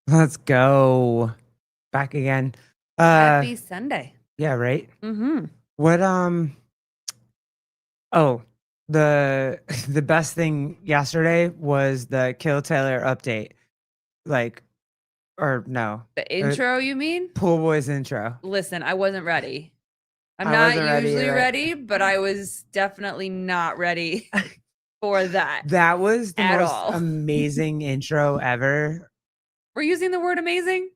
Let's go. Back again. Happy Sunday. Yeah, right? Mm-hmm. What oh, the the best thing yesterday was the Kill Taylor update. Like or no. The intro, you mean? Pool Boys intro. Listen, I wasn't ready. I'm I not wasn't ready usually either. ready, but I was definitely not ready for that That was the at most all. amazing intro ever. We're using the word amazing?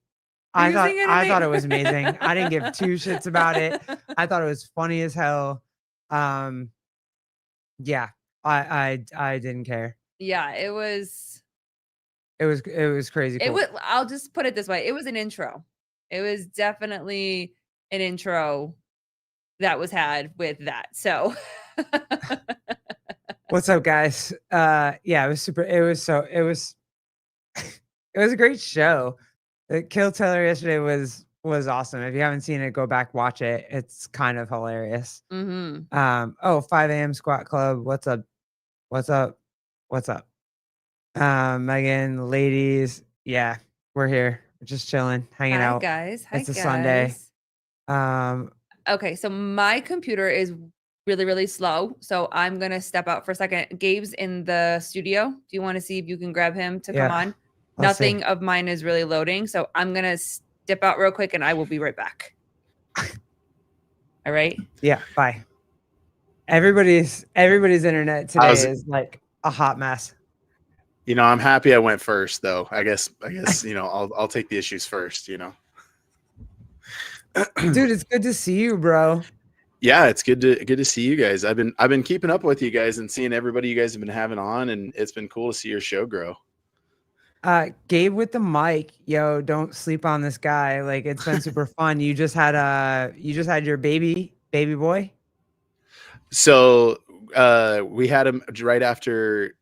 We're using it I thought it was amazing. I didn't give two shits about it. I thought it was funny as hell. Yeah, I didn't care. Yeah, it was It was crazy it cool. was I'll just put it this way. It was an intro. It was definitely an intro that was had with that. So What's up, guys? Yeah, it was super. It was a great show. Kill Taylor yesterday was awesome. If you haven't seen it, go back watch it. It's kind of hilarious. Mhm. 5 a.m. Squat Club. What's up? What's up? What's up? Megan, ladies, yeah, we're here. We're just chilling, hanging Hi out. guys. Hi It's a Sunday. guys. Um, Okay, so my computer is really, really slow. So I'm gonna step out for a second. Gabe's in the studio. Do you want to see if you can grab him to come yeah, on? let's see. Nothing of mine is really loading. So I'm gonna step out real quick and I will be right back. All right. Yeah, bye. Everybody's internet today is like a hot mess. I'm happy I went first, though. I guess I'll take the issues first. Dude, it's good to see you, bro. Yeah, it's good to see you guys. I've been keeping up with you guys and seeing everybody you guys have been having on, and it's been cool to see your show grow. Gabe with the mic, yo, don't sleep on this guy. Like it's been super fun. You just had your baby boy. So we had him right after.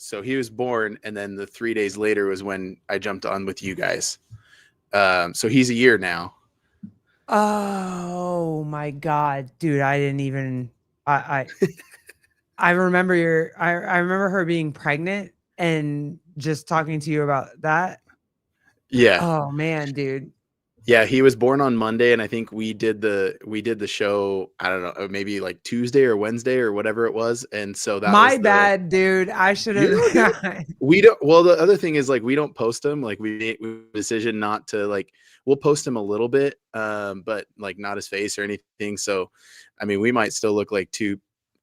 So he was born, and then the 3 days later was when I jumped on with you guys. So he's a year now. Oh my god, dude! I didn't even. I remember I remember her being pregnant and just talking to you about that. Yeah. Oh man, dude. Yeah, he was born on Monday, and I think we did the show. I don't know, maybe like Tuesday or Wednesday or whatever it was. And so that My was bad, dude. I should have. We don't. Well, the other thing is like we don't post them. Like we made a decision not to like. We'll post him a little bit, but like not his face or anything. So, I mean, we might still look like two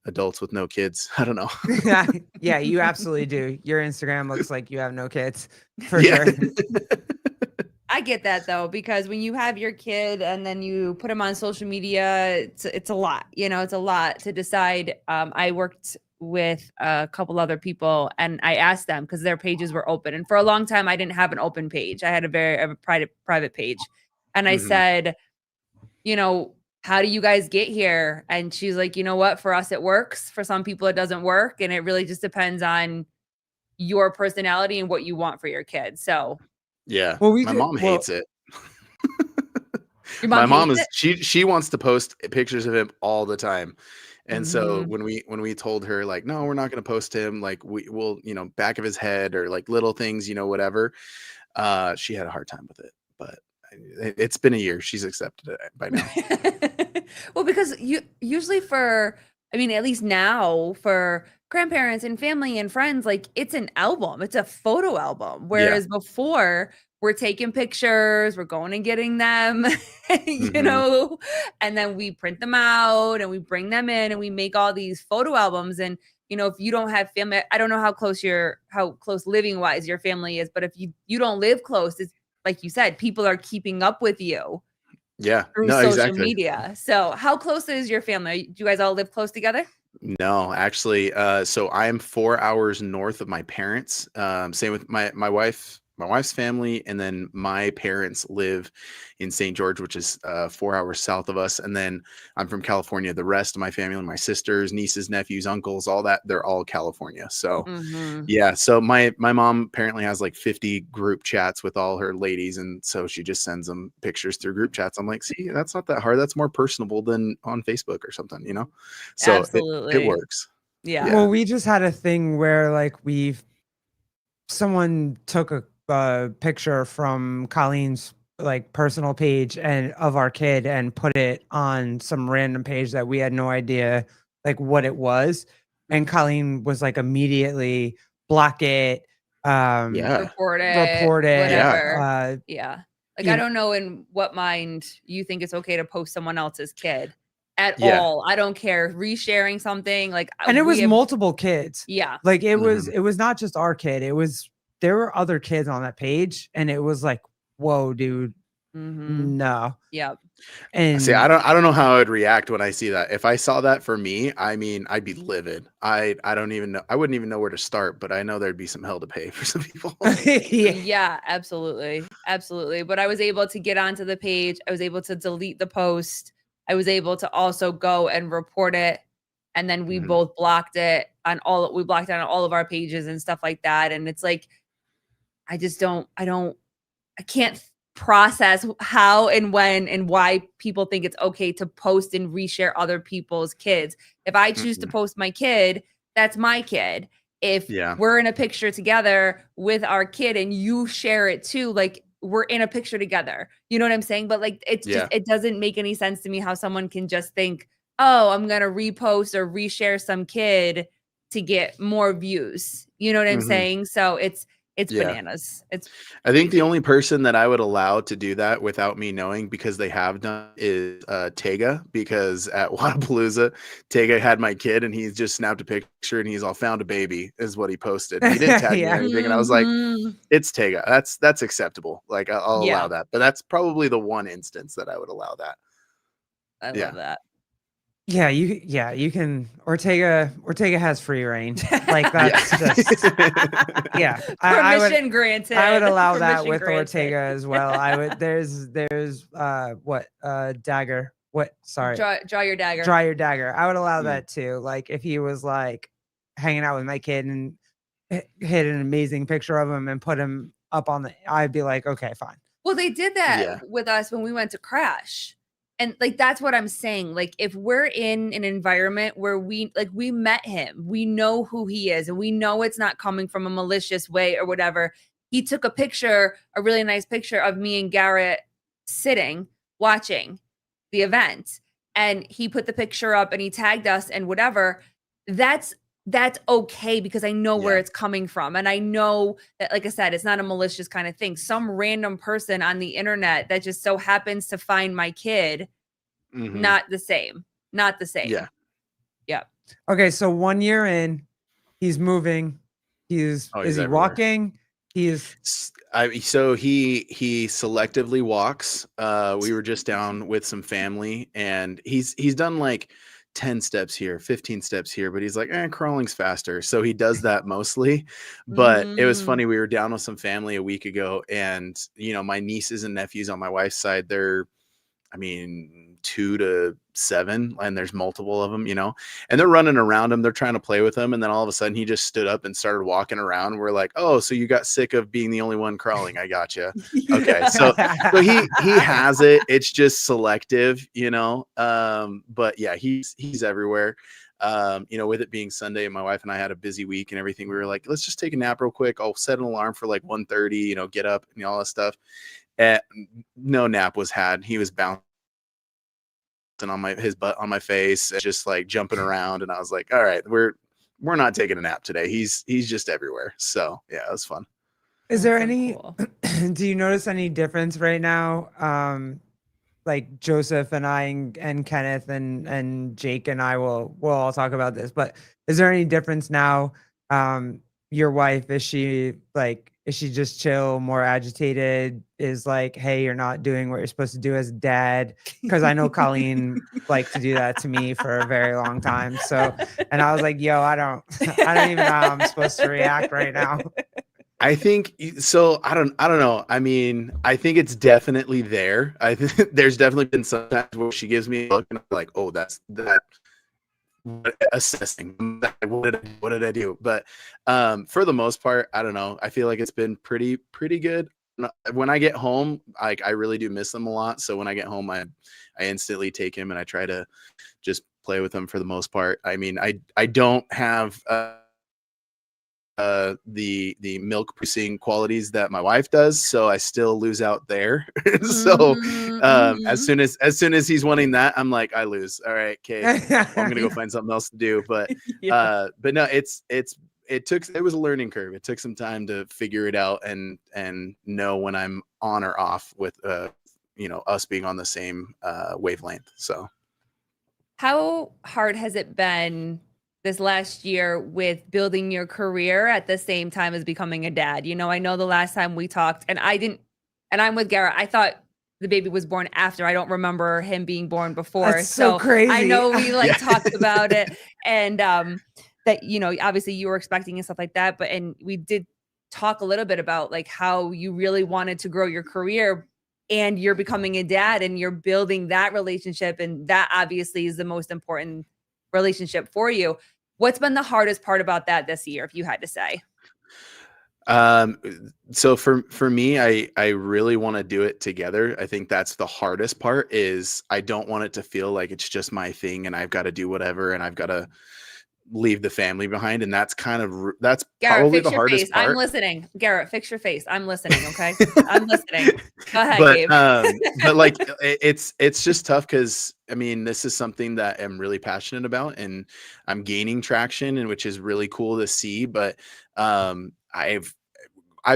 adults with no kids. I don't know. Yeah, you absolutely do. Your Instagram looks like you have no kids for sure. I get that though, because when you have your kid and then you put them on social media, it's a lot. It's a lot to decide. I worked with a couple other people and I asked them because their pages were open. And for a long time, I didn't have an open page. I had a private page. And I said, how do you guys get here? And she's like, you know what? For us, it works. For some people, it doesn't work. And it really just depends on your personality and what you want for your kids. So yeah, well, my mom hates it. Your mom my mom hates is it? she wants to post pictures of him all the time. And so when we told her like, no, we're not going to post him, like we will, back of his head or like little things, whatever. She had a hard time with it, but it's been a year. She's accepted it by now. Well, because usually at least now for grandparents and family and friends, like it's an album, it's a photo album. Whereas before we're taking pictures, we're going and getting them, and then we print them out and we bring them in and we make all these photo albums. And, if you don't have family, I don't know how close living wise your family is, but if you don't live close, it's like you said, people are keeping up with you. Yeah. Through social media. So how close is your family? Do you guys all live close together? No, actually. So I'm 4 hours north of my parents. Same with my wife's family. And then my parents live in St. George, which is 4 hours south of us. And then I'm from California. The rest of my family, my sisters, nieces, nephews, uncles, all that, they're all California. So yeah. So my mom apparently has like 50 group chats with all her ladies. And so she just sends them pictures through group chats. I'm like, see, that's not that hard. That's more personable than on Facebook or something, So absolutely. It works. Yeah. Well, we just had a thing where like someone took a a picture from Colleen's like personal page and of our kid and put it on some random page that we had no idea like what it was. And Colleen was like immediately block it, Yeah. report report it. whatever. Yeah. Like, you I know, don't know in what mind you think it's okay to post someone else's kid at Yeah. all. I don't care. Resharing something like and it we was have, multiple kids. yeah. Like it Mhm. was not just our kid. There were other kids on that page, and it was like, whoa, dude, Mm-hmm. no. Yep. And See, I don't know how I would react when I see that. If I saw that for me, I mean, I'd be livid. I don't even know. I wouldn't even know where to start, but I know there'd be some hell to pay for some people. yeah. Yeah, absolutely. Absolutely. But I was able to get onto the page. I was able to delete the post. I was able to also go and report it. And then we Mhm. both blocked it we blocked it on all of our pages and stuff like that. And it's like, I just I can't process how and when and why people think it's okay to post and reshare other people's kids. If I choose to Mhm. post my kid, that's my kid. If Yeah. we're in a picture together with our kid and you share it too, like we're in a picture together. You know what I'm saying? But like it's just Yeah. it doesn't make any sense to me how someone can just think, "Oh, I'm going to repost or reshare some kid to get more views." You know what I'm Mhm. saying? So it's Yeah. bananas. It's I think the crazy. only person that I would allow to do that without me knowing, because they have done, is Tega. Because at Wadapalooza, Tega had my kid, and he's just snapped a picture, and he's all found a baby, is what he posted. He didn't tag me or Yeah. anything, and I was like, Mhm. it's Tega. That's acceptable. Like I'll Yeah. allow that. But that's probably the one instance that I would allow that. I Yeah. love that. Yeah, you can Ortega has free reign. Like that's Yeah. just yeah. I would Permission granted. I would allow that Permission with granted. Ortega as well. I would there's what dagger. What sorry. Draw your dagger. Draw your dagger. I would allow Mm. that too. Like if he was like hanging out with my kid and hit an amazing picture of him and put him up on the I'd be like, okay, fine. Well, they did that Yeah. with us when we went to Crash. And like that's what I'm saying. Like if we're in an environment where we met him, we know who he is, and we know it's not coming from a malicious way or whatever. He took a picture, a really nice picture of me and Garrett sitting watching the event, and he put the picture up and he tagged us and whatever. That's okay because I know where Yeah. it's coming from. And I know that, like I said, it's not a malicious kind of thing. Some random person on the internet that just so happens to find my kid, Mhm. not the same. Not the same. Yeah. Yep. Okay, so 1 year in, he's moving. Oh, Is he's he everywhere. walking? He's So he selectively walks. We were just down with some family, and he's done like 10 steps here, 15 steps here, but he's like, crawling's faster. So he does that mostly. But it was Mm. funny. We were down with some family a week ago, and my nieces and nephews on my wife's side, they're 2 to 7, and there's multiple of them, and they're running around him. They're trying to play with him. And then all of a sudden he just stood up and started walking around. We're like, oh, so you got sick of being the only one crawling. I got you. Okay. So he has it. It's just selective, but yeah, he's everywhere. With it being Sunday and my wife and I had a busy week and everything, we were like, let's just take a nap real quick. I'll set an alarm for like 1:30, get up and all that stuff. No nap was had. He was bouncing on his butt on my face, just like jumping around, and I was like, all right, we're not taking a nap today. He's just everywhere. So yeah, it was fun. Is there That's so any cool. do you notice any difference right now? Like Joseph and I and Kenneth and Jake and I will all talk about this, but is there any difference now? Your wife, is she just chill, more agitated? Is like, hey, you're not doing what you're supposed to do as a dad? Because I know Colleen liked to do that to me for a very long time. So, and I was like, yo, I don't even know how I'm supposed to react right now. I think so. I don't know. I think it's definitely there. I think there's definitely been some times where she gives me a look and I'm like, oh, that's that. Assessing what did I do? But for the most part, I don't know. I feel like it's been pretty good. When I get home, I really do miss them a lot. So when I get home, I instantly take him and I try to just play with him for the most part. I don't have the milk producing qualities that my wife does, so I still lose out there. So as soon as he's wanting that, I'm like, I lose. All right, okay, I'm gonna go find something else to do. But no, it was a learning curve. It took some time to figure it out and know when I'm on or off with us being on the same wavelength. So how hard has it been this last year with building your career at the same time as becoming a dad? I know the last time we talked, and I'm with Garrett. I thought the baby was born after. I don't remember him being born before. That's so crazy. I know we talked about it, and that obviously you were expecting and stuff like that. And we did talk a little bit about like how you really wanted to grow your career, and you're becoming a dad, and you're building that relationship, and that obviously is the most important relationship for you. What's been the hardest part about that this year, if you had to say? So for me, I really want to do it together. I think that's the hardest part. Is I don't want it to feel like it's just my thing and I've got to do whatever and I've got to leave the family behind. And that's Garrett, probably the hardest part. I'm listening. Garrett, fix your face. I'm listening. Okay. I'm listening. Go ahead, Gabe. But like, it's just tough. Cause I mean, this is something that I'm really passionate about and I'm gaining traction, and which is really cool to see. But, I've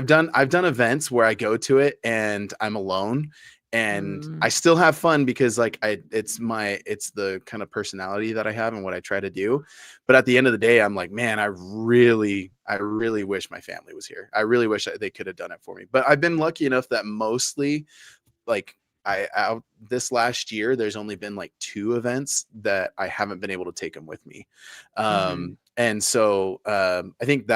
done events where I go to it and I'm alone, and I still have fun because like it's the kind of personality that I have and what I try to do. But at the end of the day, I'm like, man, I really wish my family was here. I really wish they could have done it for me. But I've been lucky enough that mostly like this last year, there's only been like 2 events that I haven't been able to take them with me. And so I think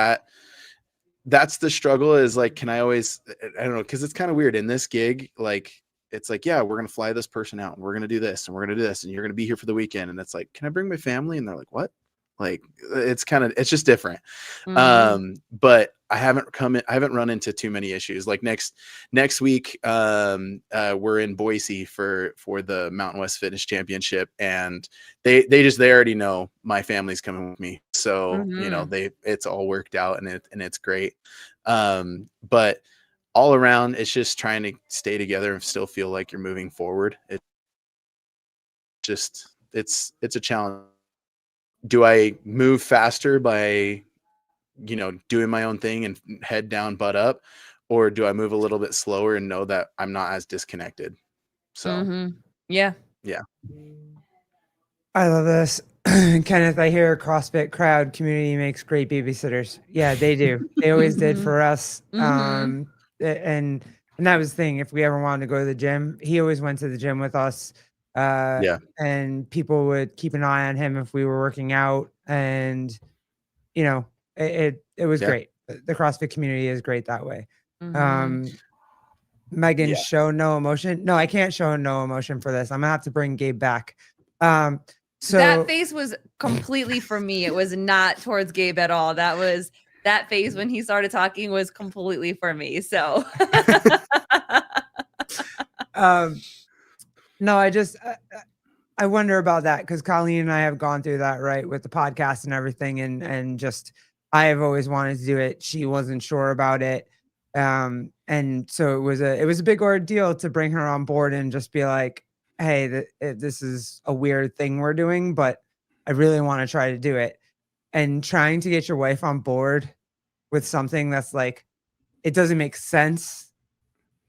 that's the struggle, is like, can I always, I don't know, because it's kind of weird in this gig. Like, it's like, yeah, we're going to fly this person out and we're going to do this and we're going to do this and you're going to be here for the weekend. And it's like, can I bring my family? And they're like, what? Like, it's just different. But I haven't run into too many issues. Like next week, we're in Boise for the Mountain West Fitness Championship, and they already know my family's coming with me. So, it's all worked out and it's great. But all around, it's just trying to stay together and still feel like you're moving forward. It's a challenge. Do I move faster by, doing my own thing and head down, butt up, or do I move a little bit slower and know that I'm not as disconnected? So, yeah. I love this. Kenneth, I hear a CrossFit crowd community makes great babysitters. Yeah, they do. They always did for us. And that was the thing. If we ever wanted to go to the gym, he always went to the gym with us. And people would keep an eye on him if we were working out, and it was great. The CrossFit community is great that way. Megan, show no emotion. No, I can't show no emotion for this. I'm gonna have to bring Gabe back. So that face was completely for me. It was not towards Gabe at all. That face when he started talking was completely for me. So no, I wonder about that, because Colleen and I have gone through that, right, with the podcast and everything, and just I have always wanted to do it. She wasn't sure about it, and so it was a big ordeal to bring her on board and just be like, hey, this is a weird thing we're doing, but I really want to try to do it. And trying to get your wife on board with something that's like, it doesn't make sense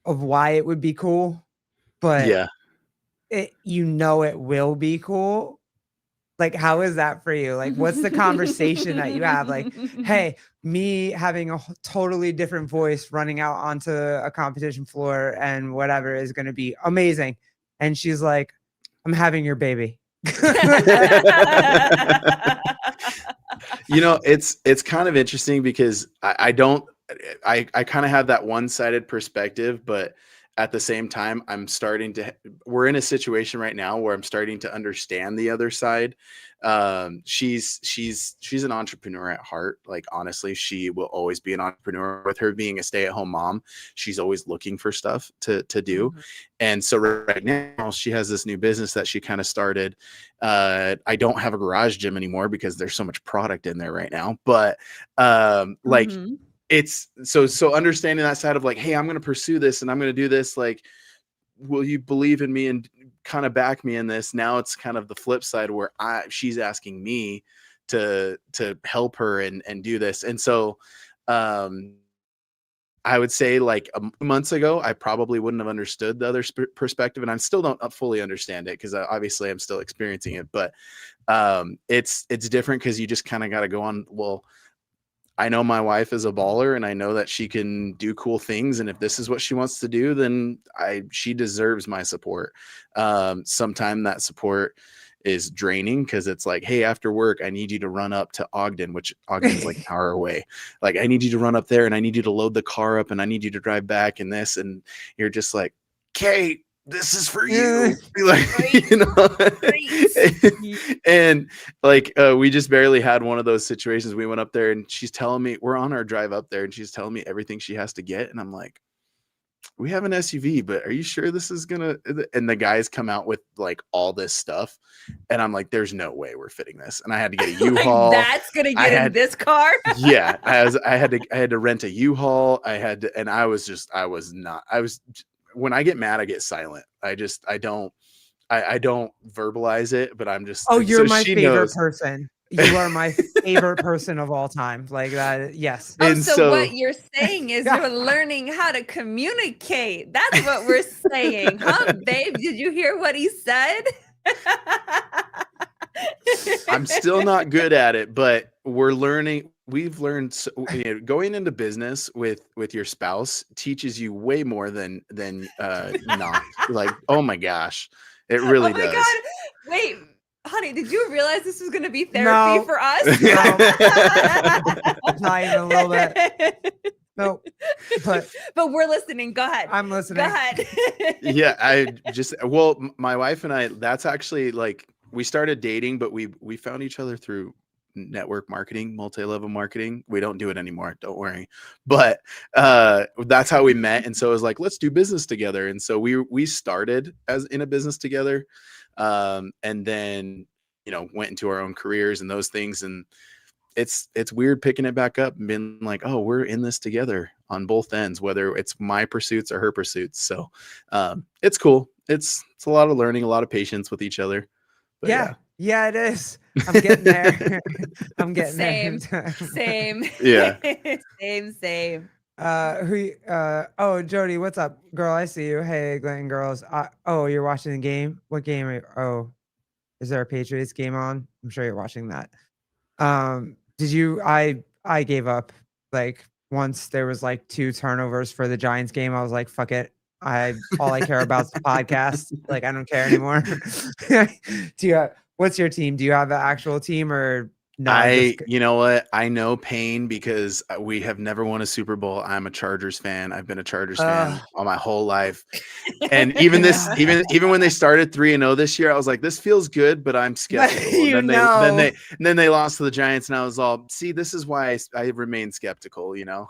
of why it would be cool, but it will be cool. Like, how is that for you? Like, what's the conversation that you have? Like, hey, me having a totally different voice running out onto a competition floor and whatever is going to be amazing. And she's like, I'm having your baby. It's kind of interesting because I kind of have that one-sided perspective, but at the same time, we're in a situation right now where I'm starting to understand the other side. She's an entrepreneur at heart. Like, honestly, she will always be an entrepreneur. With her being a stay-at-home mom, she's always looking for stuff to do. Mhm. And so right now she has this new business that she kind of started. I don't have a garage gym anymore because there's so much product in there right now. But like, Mhm. it's so understanding that side of like, hey, I'm going to pursue this and I'm going to do this. Like, will you believe in me and kind of back me in this? Now it's kind of the flip side where she's asking me to help her and do this. And so I would say like months ago, I probably wouldn't have understood the other perspective, and I still don't fully understand it because obviously I'm still experiencing it. But it's different because you just kind of got to go on. Well, I know my wife is a baller and I know that she can do cool things. And if this is what she wants to do, then she deserves my support. Sometime that support is draining because it's like, hey, after work, I need you to run up to Ogden, which Ogden's like an hour away. Like, I need you to run up there and I need you to load the car up and I need you to drive back and this. And you're just like, Kate, this is for you. Like, you know, and like, we just barely had one of those situations. We went up there and she's telling me, we're on our drive up there and she's telling me everything she has to get. And I'm like, we have an SUV, but are you sure this is gonna? And the guys come out with like all this stuff. And I'm like, there's no way we're fitting this. And I had to get a U-Haul. Like, that's gonna get in this car. Yeah. I had to rent a U-Haul. When I get mad, I get silent. I don't verbalize it, but I'm just, Oh, you're my she favorite knows. person. You are my favorite person of all time. Like that. Yes. Oh, And so what you're saying is you're learning how to communicate. That's what we're saying, huh, babe? Did you hear what he said? I'm still not good at it, but we're learning. We've learned, going into business with your spouse teaches you way more than not. Like, oh my gosh, it really does. Oh my God. Wait, honey, did you realize this was going to be therapy for us? No. Not even a little bit. No, but we're listening. Go ahead. I'm listening. Go ahead. Yeah, my wife and I, that's actually like, we started dating, but we found each other through network marketing, multi-level marketing. We don't do it anymore, don't worry. But that's how we met. And so it was like, let's do business together. And so we started as in a business together, and then, you know, went into our own careers and those things. And it's weird picking it back up and being like, oh, we're in this together on both ends, whether it's my pursuits or her pursuits. So it's cool. It's a lot of learning, a lot of patience with each other. But yeah, it is. I'm getting there. I'm getting there. Same. Yeah. Same. Oh, Jody, what's up, girl? I see you. Hey, Glenn, girls. Oh, you're watching the game. What game? Is there a Patriots game on? I'm sure you're watching that. Did you? I gave up. Like, once there was like 2 turnovers for the Giants game, I was like, fuck it. All I care about is the podcast. Like, I don't care anymore. What's your team? Do you have an actual team or no? You know what? I know pain because we have never won a Super Bowl. I'm a Chargers fan. I've been a Chargers fan all my whole life. And even even when they started 3-0 this year, I was like, this feels good, but I'm skeptical. And then they lost to the Giants, and I was all, see, this is why I remain skeptical, you know.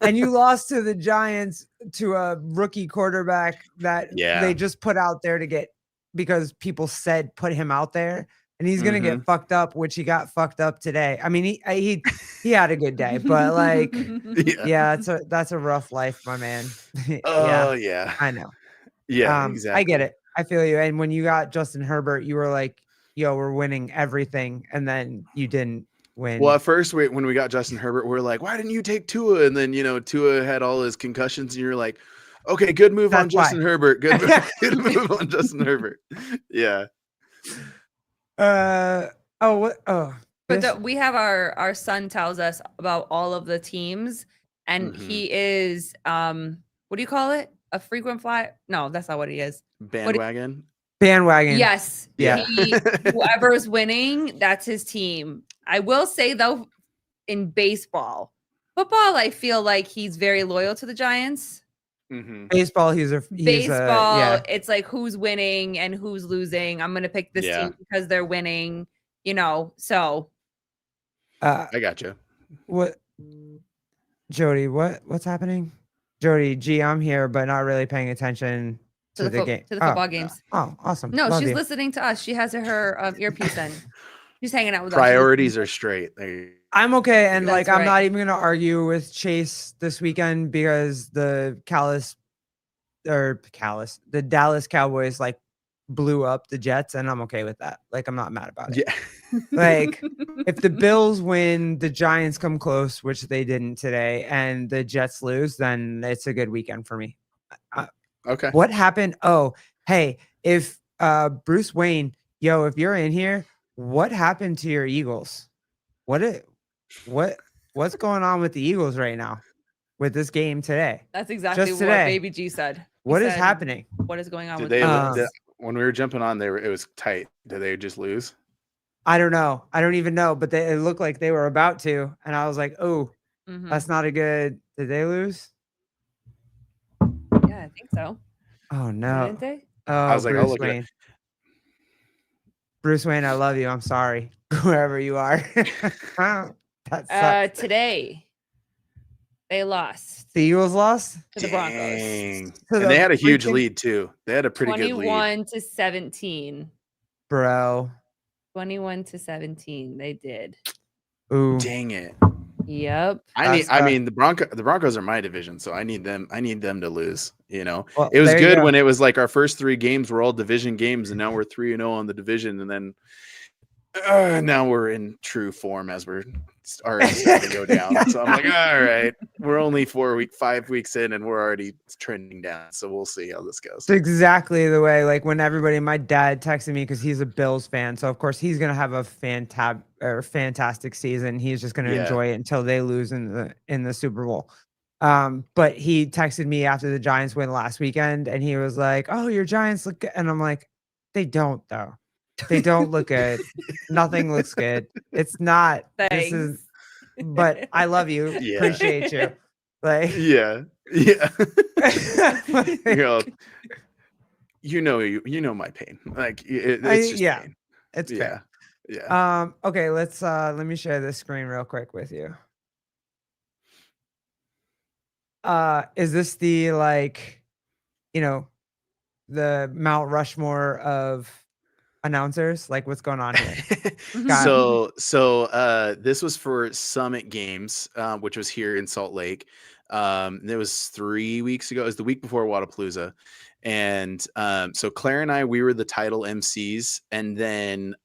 And you lost to the Giants to a rookie quarterback that they just put out there because people said put him out there. And he's gonna get fucked up, which he got fucked up today. I mean, he had a good day, but like, that's a rough life, my man. Oh yeah, I know. Yeah, exactly. I get it. I feel you. And when you got Justin Herbert, you were like, "Yo, we're winning everything," and then you didn't win. Well, at first, when we got Justin Herbert, we were like, "Why didn't you take Tua?" And then, you know, Tua had all his concussions, and you're like, "Okay, good move on Justin Herbert. Good move on Justin Herbert." Yeah. But we have our son tells us about all of the teams, and he is what do you call it? A frequent flyer? No, that's not what he is. Bandwagon. Bandwagon. Yes. Yeah. Whoever's winning, that's his team. I will say though, in football, I feel like he's very loyal to the Giants. Mhm. Baseball, he's Baseball, yeah. it's like who's winning and who's losing. I'm gonna pick this Yeah. team because they're winning, you know. So I gotcha. What, Jody? What's happening? Jody, G, I'm here, but not really paying attention to to the the game. to the Oh, football games. awesome. No, Love she's you. listening to us. She has her earpiece in. She's hanging out with us. She's listening Priorities to are us. straight. There you I'm okay, and go. like That's I'm not right. even gonna argue with Chase this weekend because the Dallas Cowboys like blew up the Jets, and I'm okay with that. Like I'm not mad about it. Yeah. Like if the Bills win, the Giants come close, which they didn't today, and the Jets lose, then it's a good weekend for me. Okay. What happened? Oh, hey, if Bruce Wayne, yo, if you're in here, what happened to your Eagles? What it what's going on with the Eagles right now with this game today? That's exactly Just what today. Baby G said. He What is said, happening? What is going on Did with they the Um, did, Eagles? when we were jumping on there it was tight. Did they just lose? I don't know. I don't even know, but it looked like they were about to, and I was like, "Oh, Mhm. that's not a good." Did they lose? Yeah, I think so. Oh Didn't no. they? I Oh, was like, I'll look at it. Bruce Wayne, I love you. I'm sorry. Wherever you are. That sucks. Today they lost The Eagles lost to the Broncos. Dang. to And the they had a huge freaking lead too. They had a pretty good lead. 21-17. bro. 21-17. They did. Ooh. Dang it. Yep. I mean the Broncos are my division, so I need them to lose, you know. Well, It was there you good go. when it was like our first 3 games were all division games and now we're 3-0 on the division and then now we're in true form as we're already starting to go down. So I'm like, all right, we're only 5 weeks in and we're already trending down. So we'll see how this goes. It's exactly the way, like when my dad texted me because he's a Bills fan. So of course he's gonna have a fantastic season. He's just gonna Yeah. enjoy it until they lose in the Super Bowl. But he texted me after the Giants win last weekend and he was like, "Oh, your Giants look good." And I'm like, they don't though. They don't look good. Nothing looks good. It's not. This is. Thanks. But I love you. Yeah. Appreciate you. Like. Yeah. Yeah. Like, you know my pain. Like it's just yeah, pain. it's Yeah. fair. Yeah. Okay, let me share this screen real quick with you. Is this the like, you know, the Mount Rushmore of announcers? Like what's going on here? Got So this was for Summit Games, which was here in Salt Lake. It was 3 weeks ago. It was the week before Wadapalooza. And so Claire and I, we were the title MCs. And then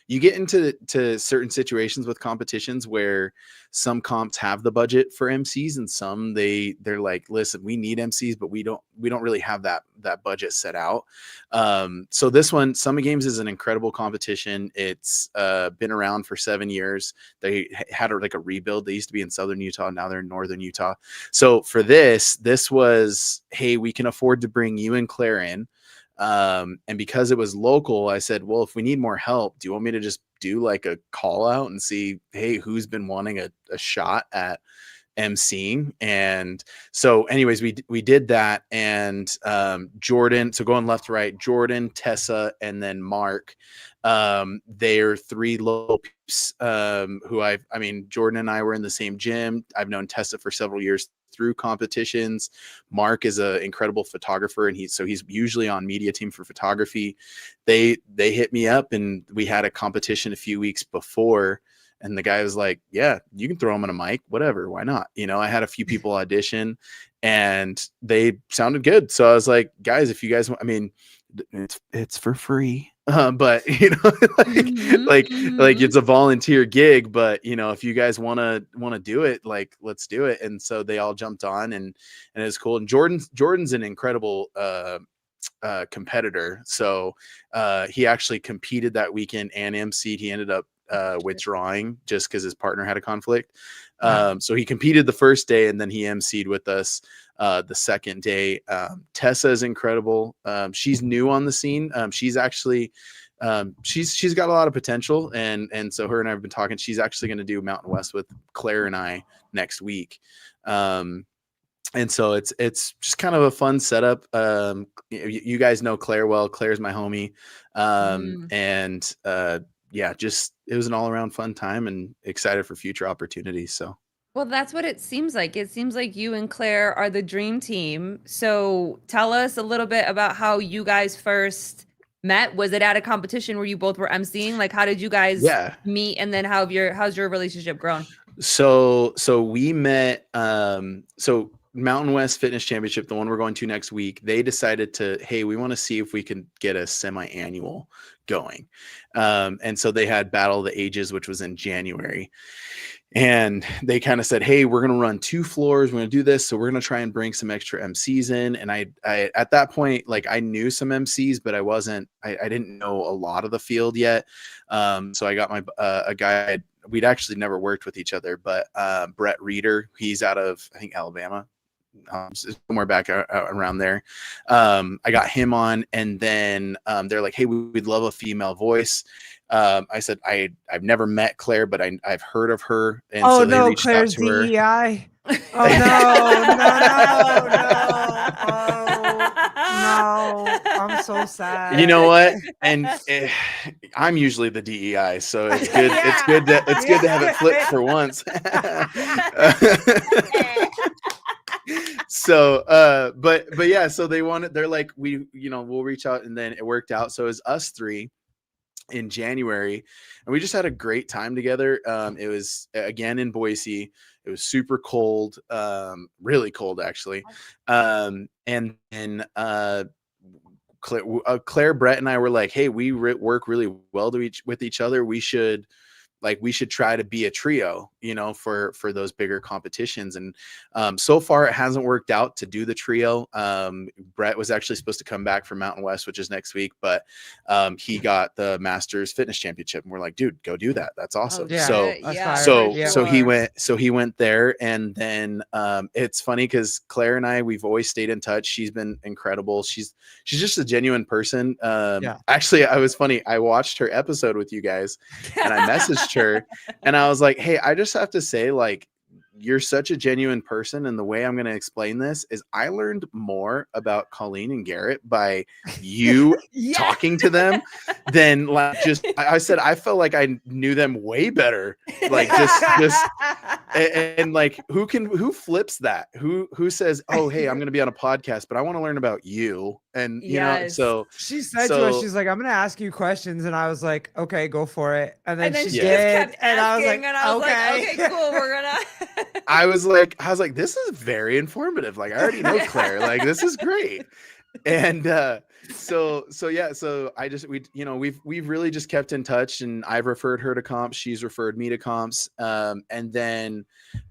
you get into certain situations with competitions where some comps have the budget for MCs and some they're like, listen, we need MCs, but we don't really have that budget set out. So this one, Summit Games, is an incredible competition. It's been around for 7 years. They had like a rebuild. They used to be in Southern Utah. Now they're in Northern Utah. So for this was, hey, we can afford to bring you and Claire in. And because it was local, I said, well, if we need more help, do you want me to just do like a call out and see, hey, who's been wanting a shot at emceeing? And so anyways, we did that. And Jordan, so going left to right, Jordan, Tessa, and then Mark, they're 3 local peeps, who I mean, Jordan and I were in the same gym. I've known Tessa for several years through competitions. Mark is an incredible photographer, and he's usually on media team for photography. They hit me up, and we had a competition a few weeks before. And the guy was like, yeah, you can throw them on a mic, whatever. Why not? You know, I had a few people audition and they sounded good. So I was like, guys, if you guys want, I mean, it's for free. But you know, like it's a volunteer gig, but you know, if you guys want to do it, like, let's do it. And so they all jumped on and it was cool. And Jordan's an incredible, competitor. So he actually competed that weekend and MC'd. He ended up withdrawing just because his partner had a conflict. So he competed the first day and then he MC'd with us the second day. Tessa is incredible. She's new on the scene. She's actually she's got a lot of potential, and so her and I have been talking. She's actually going to do Mountain West with Claire and I next week. And so it's just kind of a fun setup. You guys know Claire well. Claire's my homie. And yeah, just it was an all around fun time and excited for future opportunities. So Well, that's what it seems like. It seems like you and Claire are the dream team. So tell us a little bit about how you guys first met. Was it at a competition where you both were emceeing? Like, how did you guys meet? And then how's your relationship grown? So we met, so Mountain West Fitness Championship, the one we're going to next week, they decided to, hey, we want to see if we can get a semi-annual going. And so they had Battle of the Ages, which was in January. And they kind of said, hey, we're going to run 2 floors. We're going to do this. So we're going to try and bring some extra MCs in. And I at that point, like I knew some MCs, but I didn't know a lot of the field yet. So I got a guy, we'd actually never worked with each other, but Brett Reeder, he's out of, I think, Alabama. Somewhere back around there. I got him on, and then they're like, hey, we'd love a female voice. I said, I've never met Claire, but I've heard of her. And so they reached Claire's out to her. DEI. Oh no. I'm so sad. You know what? And I'm usually the DEI, so it's good. It's good to have it flipped for once. So but yeah, so they're like, we'll reach out, and then it worked out. So it was us 3 in January, and we just had a great time together. It was again in Boise. It was super cold, really cold actually. And then Claire, Brett, and I were like, hey, we work really well with each other. We should try to be a trio, for those bigger competitions. And so far it hasn't worked out to do the trio. Brett was actually supposed to come back from Mountain West, which is next week, but he got the Masters Fitness Championship, and we're like, dude, go do that. That's awesome. So he went there. And then it's funny because Claire and I, we've always stayed in touch. She's been incredible. She's just a genuine person. Actually, I was funny. I watched her episode with you guys, and I messaged her, and I was like, hey, I just have to say, like, you're such a genuine person, and the way I'm going to explain this is I learned more about Colleen and Garrett by you talking to them than like just I said I felt like I knew them way better, like just and like who flips that, who says, oh hey, I'm going to be on a podcast, but I want to learn about you. And so she said to us, she's like, I'm gonna ask you questions, and I was like, okay, go for it. And then she did, kept and I was like, okay, cool, we're gonna. I was like, this is very informative. Like, I already know Claire. Like, this is great. And so we've really just kept in touch, and I've referred her to comps. She's referred me to comps. And then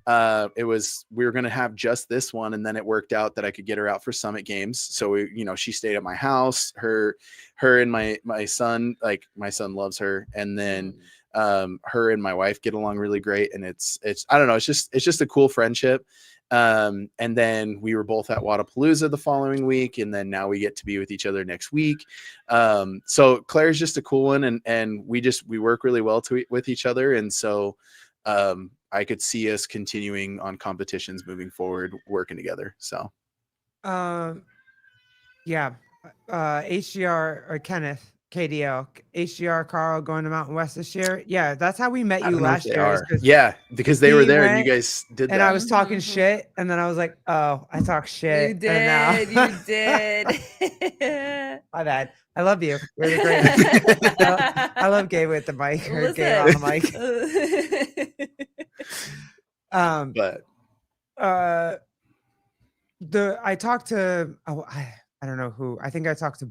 we were going to have just this one, and then it worked out that I could get her out for Summit Games. So she stayed at my house, her and my son, like my son loves her. And then her and my wife get along really great. And it's I don't know, it's just a cool friendship. And then we were both at Wadapalooza the following week, and then now we get to be with each other next week. So Claire's just a cool one, and we work really well with each other. And so I could see us continuing on competitions moving forward, working together. So HGR or Kenneth, KDL, HGR Carl going to Mountain West this year. Yeah, that's how we met you last year. Yeah, because they were there and you guys did that. And I was talking shit, and then I was like, oh, I talk shit. You did. You did. My bad. I love you. You're great. I love Gabe with the mic. Or Gabe on the mic. I talked to I don't know who. I think I talked to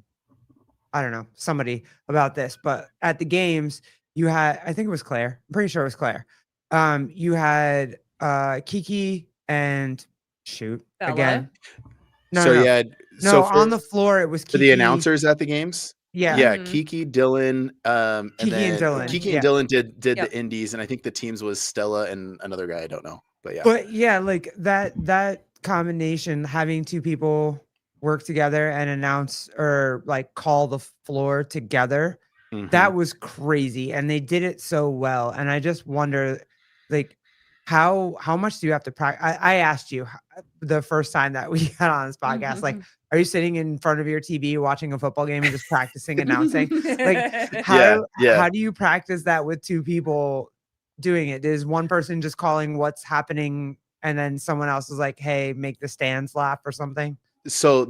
somebody about this, but at the games you had, I think it was Claire. I'm pretty sure it was Claire. You had Kiki and Bella? again. So on the floor it was Kiki. For the announcers at the games. Yeah. Kiki, Dylan, Kiki and Dylan did the indies, and I think the teams was Stella and another guy I don't know, but like that combination, having 2 people work together and announce or like call the floor together, that was crazy, and they did it so well. And I just wonder, like, how much do you have to practice? I asked you the first time that we got on this podcast, like, are you sitting in front of your TV watching a football game and just practicing announcing? Like, Yeah, yeah. how do you practice that with two people doing it? Is one person just calling what's happening and then someone else is like, hey, make the stands laugh or something? So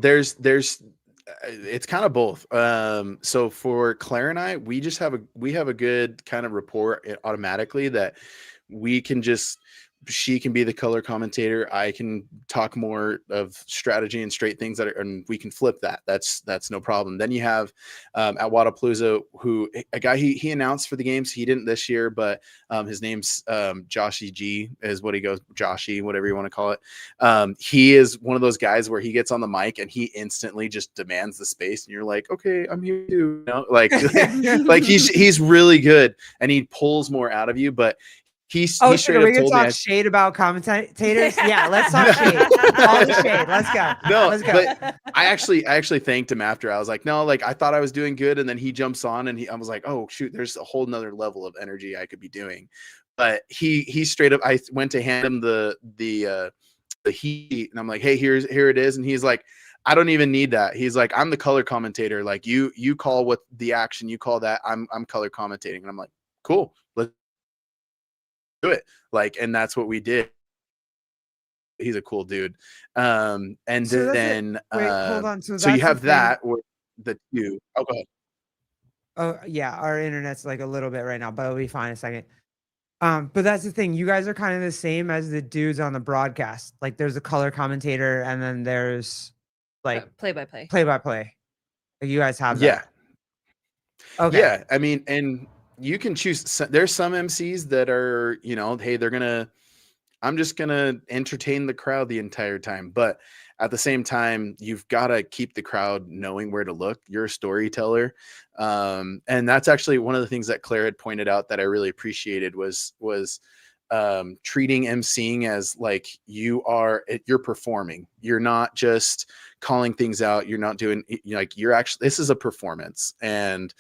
it's kind of both. So for Claire and I, we have a good kind of rapport automatically that we can just, she can be the color commentator. I can talk more of strategy and straight things and we can flip that. That's no problem. Then you have at Wadapalooza, who a guy he announced for the games. He didn't this year, but his name's Joshy G is what he goes, Joshy, whatever you want to call it. He is one of those guys where he gets on the mic and he instantly just demands the space, and you're like, okay, I'm here too. You know, like like he's really good and he pulls more out of you, but he straight we up can told talk me, shade about commentators. Yeah, let's talk shade. All the shade. Let's go. No, Let's go. but I actually thanked him after. I was like, no, like I thought I was doing good, and then he jumps on, and I was like, oh shoot, there's a whole nother level of energy I could be doing. But he straight up, I went to hand him the heat, and I'm like, hey, here it is, and he's like, I don't even need that. He's like, I'm the color commentator. Like you call what the action, you call that. I'm color commentating, and I'm like, cool, let's do it. Like, and that's what we did. He's a cool dude. And So then wait, hold on. So so you that's the have thing. that or the two. Oh, go ahead. Oh yeah, our internet's like a little bit right now, but it'll be fine in a second. But that's the thing. You guys are kind of the same as the dudes on the broadcast. Like there's a color commentator and then there's like play by play. play by play. Like you guys have Yeah. that. Okay. Yeah. I mean, and you can choose. There's some MCs that are, you know, hey, I'm just gonna entertain the crowd the entire time. But at the same time, you've got to keep the crowd knowing where to look. You're a storyteller. And that's actually one of the things that Claire had pointed out that I really appreciated was treating emceeing as like you're performing. You're not just calling things out. You're not doing like, you're actually, this is a performance, and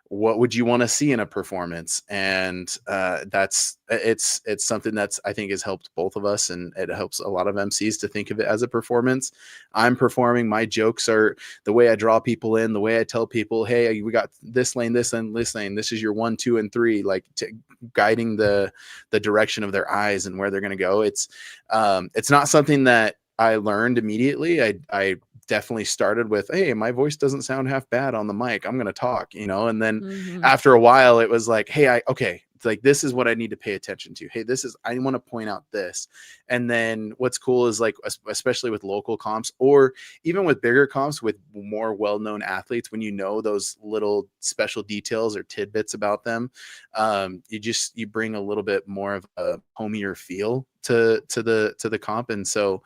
what would you want to see in a performance? And it's something that's, I think, has helped both of us, and it helps a lot of MCs to think of it as a performance. I'm performing. My jokes are the way I draw people in, the way I tell people, hey, we got this lane, this lane, this lane, this is your 1, 2, and 3, like guiding the direction of their eyes and where they're going to go. It's not something that I learned immediately. I definitely started with, hey, my voice doesn't sound half bad on the mic, I'm going to talk, you know. And then after a while it was like, hey, it's like, this is what I need to pay attention to. Hey, I want to point out this. And then what's cool is, like, especially with local comps or even with bigger comps with more well-known athletes, when you know those little special details or tidbits about them, you bring a little bit more of a homier feel to the comp. And so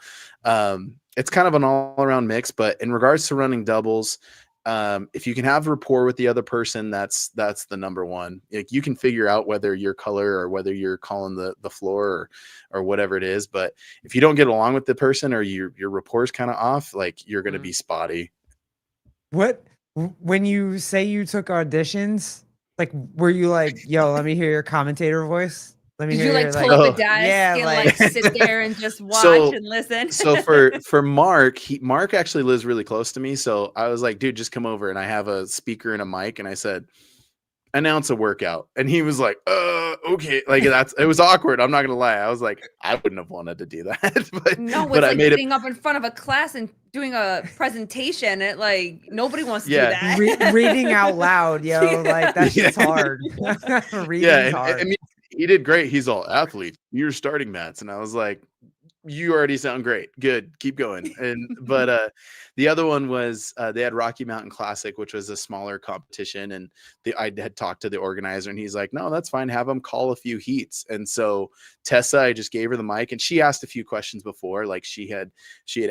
it's kind of an all-around mix. But in regards to running doubles, if you can have rapport with the other person, that's the number one. Like, you can figure out whether you're color or whether you're calling the floor or whatever it is. But if you don't get along with the person, or your rapport is kind of off, like, you're going to be spotty. When you say you took auditions, like, were you like, yo, let me hear your commentator voice? Let me Did hear you your, pull up a desk yeah, and like sit there and just watch and listen? So for Mark, Mark actually lives really close to me. So I was like, dude, just come over. And I have a speaker and a mic, and I said, announce a workout. And he was like, okay. Like, it was awkward. I'm not gonna lie. I was like, I wouldn't have wanted to do that. but I like made getting up in front of a class and doing a presentation. Like, nobody wants to do that. Reading out loud, yo, like, that's just hard. Reading's hard. I mean, he did great. He's all, athletes, you're starting mats. And I was like, you already sound great. Good. Keep going. And but the other one was they had Rocky Mountain Classic, which was a smaller competition. And I had talked to the organizer, and he's like, no, that's fine. Have them call a few heats. And so Tessa, I just gave her the mic, and she asked a few questions before. Like, she had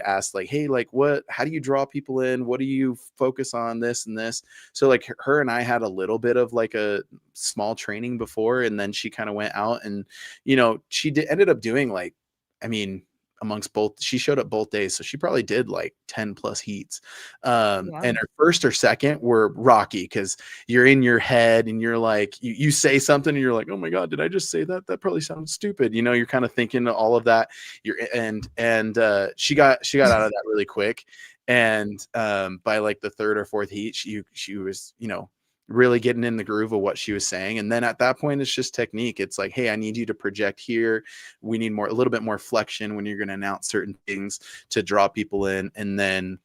asked, like, hey, like, how do you draw people in? What do you focus on, this and this? So, like, her and I had a little bit of like a small training before, and then she kind of went out, and, you know, she ended up doing, like, I mean, amongst both. She showed up both days, so she probably did like 10 plus heats. And Wow. her first or second were rocky because you're in your head and you're like, you say something and you're like, oh my God, did I just say that? That probably sounds stupid. You know, you're kind of thinking all of that. She got out of that really quick. And by like the third or fourth heat, she was, you know, really getting in the groove of what she was saying. And then at that point, it's just technique. It's like, hey, I need you to project here. We need a little bit more flexion when you're going to announce certain things to draw people in. And then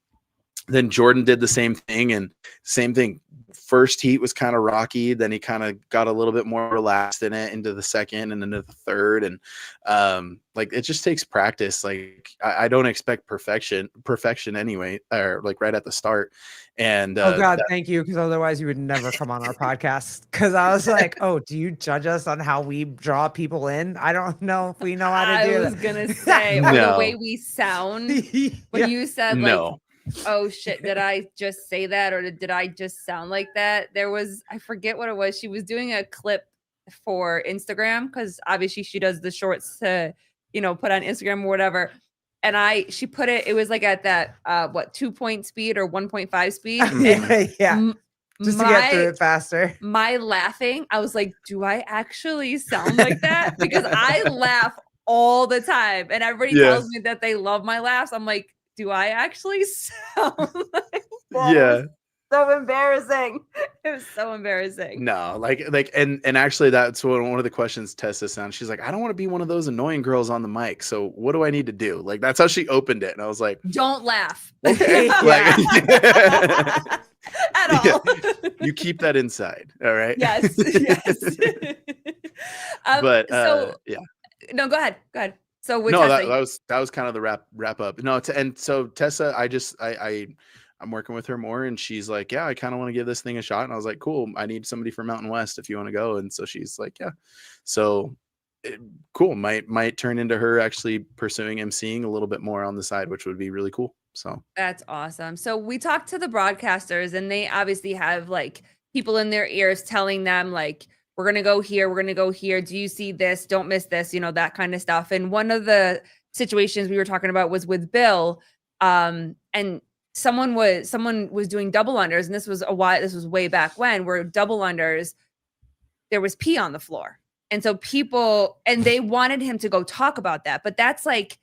Jordan did the same thing, and same thing. First heat was kind of rocky. Then he kind of got a little bit more relaxed in it into the second and into the third. And like, it just takes practice. Like I don't expect perfection anyway, or like right at the start. And oh God, thank you, because otherwise you would never come on our podcast. Because I was like, oh, do you judge us on how we draw people in? I don't know if we know how to do I was that. gonna say, or the way we sound. When you said like, no. oh shit, did I just say that, or did I just sound like that? There was, I forget what it was. She was doing a clip for Instagram, because obviously she does the shorts to, you know, put on Instagram or whatever. And she put it was like at that 2-point speed or 1.5 speed. And just to get through it faster. My laughing, I was like, do I actually sound like that? Because I laugh all the time, and everybody tells me that they love my laughs. I'm like, do I actually sound like that? Yeah. So embarrassing. It was so embarrassing. No, and actually that's one of the questions Tessa sounded. She's like, I don't want to be one of those annoying girls on the mic. So what do I need to do? Like, that's how she opened it. And I was like, don't laugh. Okay. At all. You keep that inside. All right. Yes. But yeah. No, go ahead. So with Tessa, that was kind of the wrap up. No, and so Tessa, I'm working with her more, and she's like, yeah, I kind of want to give this thing a shot. And I was like, cool, I need somebody from Mountain West if you want to go. And so she's like, yeah. So cool. Might turn into her actually pursuing emceeing a little bit more on the side, which would be really cool. So that's awesome. So we talked to the broadcasters, and they obviously have like people in their ears telling them like, we're going to go here. We're going to go here. Do you see this? Don't miss this, you know, that kind of stuff. And one of the situations we were talking about was with Bill. And someone was doing double unders. And this was way back when, where double unders, there was pee on the floor. And so they wanted him to go talk about that. But that's like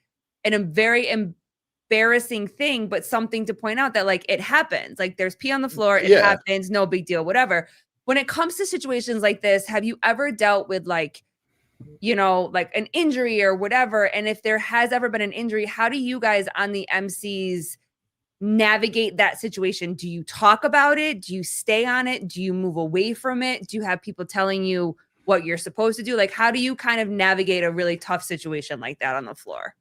a very embarrassing thing, but something to point out that like it happens. Like there's pee on the floor. It happens. No big deal, whatever. When it comes to situations like this, have you ever dealt with like, you know, like an injury or whatever? And if there has ever been an injury, how do you guys on the MCs navigate that situation? Do you talk about it? Do you stay on it? Do you move away from it? Do you have people telling you what you're supposed to do? Like, how do you kind of navigate a really tough situation like that on the floor?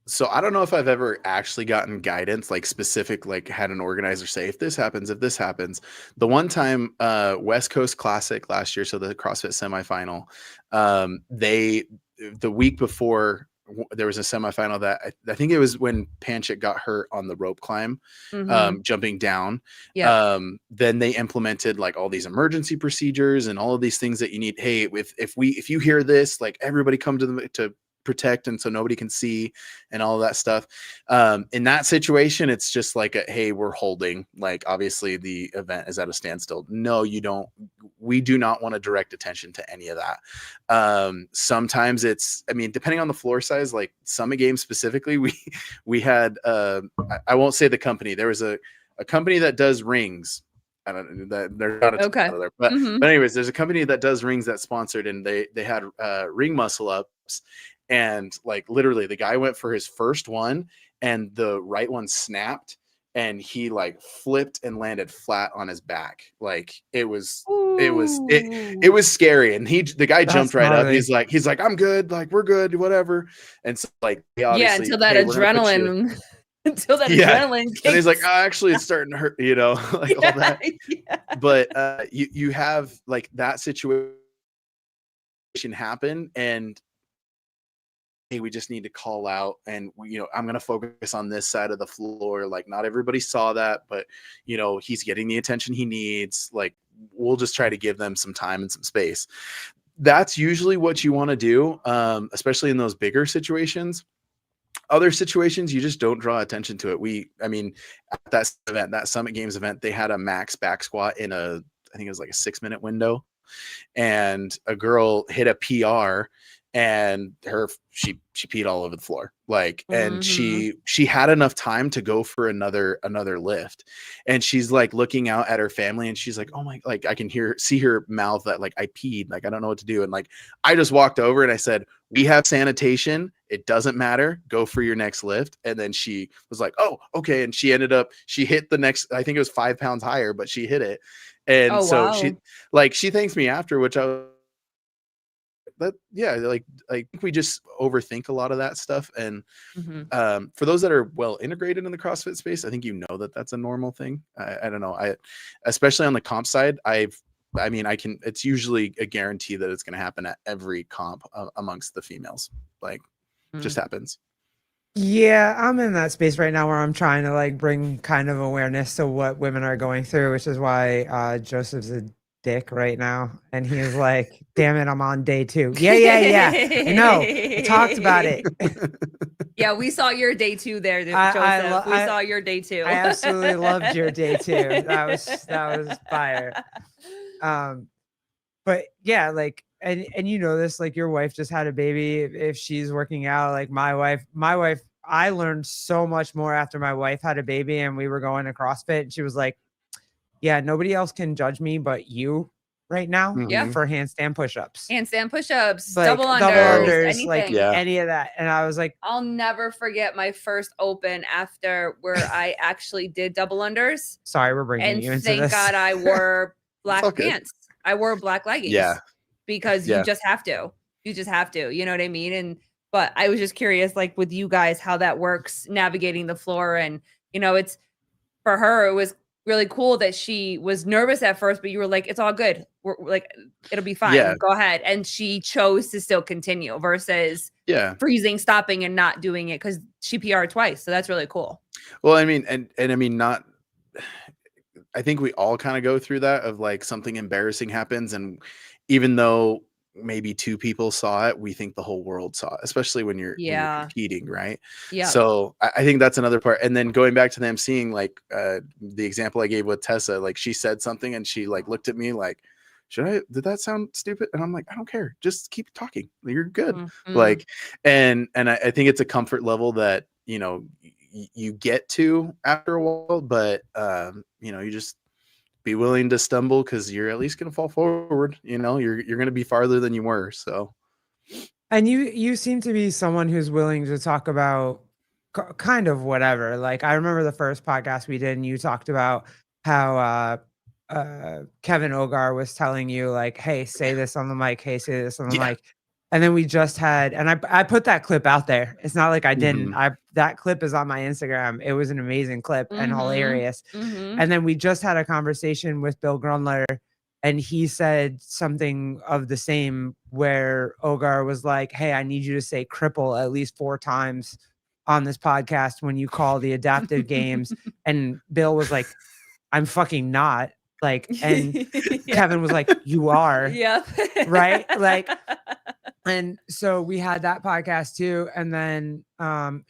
So I don't know if I've ever actually gotten guidance, like specific, like had an organizer say, if this happens. The one time, West Coast Classic last year, so the CrossFit semifinal, the week before there was a semifinal that I think it was when Panchik got hurt on the rope climb, jumping down. Then they implemented like all these emergency procedures and all of these things that you need. Hey, if you hear this, like everybody come to protect, and so nobody can see and all of that stuff. In that situation, it's just like hey, we're holding, like obviously the event is at a standstill. No, you don't. We do not want to direct attention to any of that. Sometimes it's, I mean, depending on the floor size, like Summit Games specifically, we had I won't say the company. There was a company that does rings. I don't know that they're not out of there, but anyways, there's a company that does rings that sponsored, and they had ring muscle ups. And like literally the guy went for his first one and the right one snapped, and he like flipped and landed flat on his back. Like it was scary. And the guy jumped right up. He's like, I'm good. Like, we're good, whatever. And so like, until that adrenaline kicks. And he's like, oh, actually it's starting to hurt, you know, like all that. But you have like that situation happen, and hey, we just need to call out, and I'm going to focus on this side of the floor. Like, not everybody saw that, but he's getting the attention he needs. Like, we'll just try to give them some time and some space. That's usually what you want to do, especially in those bigger situations. other situations, you just don't draw attention to it. I mean, at that event, that Summit Games event, they had a max back squat in I think it was like a 6-minute window, and a girl hit a PR, and she peed all over the floor, like, and she had enough time to go for another lift, and she's like looking out at her family, and she's like, oh my, like I can see her mouth that like I peed, like I don't know what to do. And like I just walked over and I said, we have sanitation, it doesn't matter, go for your next lift. And then she was like, oh okay, and she hit the next, I think it was 5 pounds higher, but she hit it. And Oh, so wow. she thanks me after, which like I think we just overthink a lot of that stuff. And for those that are well integrated in the CrossFit space, I think that that's a normal thing. I don't know, especially on the comp side, it's usually a guarantee that it's going to happen at every comp amongst the females, like just happens. Yeah, I'm in that space right now where I'm trying to like bring kind of awareness to what women are going through, which is why Joseph's a dick right now. And he's like, damn it, I'm on day 2. Yeah. I know. I talked about it. Yeah, we saw your day 2 there, Joseph. We saw your day 2. I absolutely loved your day 2. That was fire. But yeah, like, and you know this, like your wife just had a baby. If she's working out, like my wife, I learned so much more after my wife had a baby and we were going to CrossFit. And she was like, yeah, nobody else can judge me but you right now for handstand push-ups. Handstand push-ups, like, double unders, anything. like any of that. And I was like, I'll never forget my first open after where I actually did double unders. Sorry, we're bringing you into this. And thank God I wore black pants. I wore black leggings. Yeah. Because you just have to. You just have to. You know what I mean? But I was just curious, like with you guys, how that works, navigating the floor. And, it's for her, it was really cool that she was nervous at first, but you were like, it's all good. We're like, it'll be fine. Yeah. Go ahead. And she chose to still continue versus freezing, stopping, and not doing it because she PR'd twice. So that's really cool. Well, I mean, and I mean, I think we all kind of go through that of like something embarrassing happens. And even though maybe 2 people saw it, we think the whole world saw it, especially when you're competing, right? Yeah. So I think that's another part. And then going back to them seeing like the example I gave with Tessa, like she said something and she like looked at me like, did that sound stupid? And I'm like, I don't care. Just keep talking. You're good. Like, and I think it's a comfort level that, you get to after a while, but you just be willing to stumble because you're at least going to fall forward. You're going to be farther than you were. So, and you seem to be someone who's willing to talk about kind of whatever. Like I remember the first podcast we did, and you talked about how Kevin Ogar was telling you like, hey, say this on the mic. Hey, say this on the mic. And then we just had, and I put that clip out there. It's not like I didn't. That clip is on my Instagram. It was an amazing clip and hilarious. And then we just had a conversation with Bill Grunler, and he said something of the same where Ogar was like, hey, I need you to say cripple at least 4 times on this podcast when you call the adaptive games. And Bill was like, I'm fucking not. Like, and Kevin was like, you are. Yeah. Right. Like, and so we had that podcast too. And then, and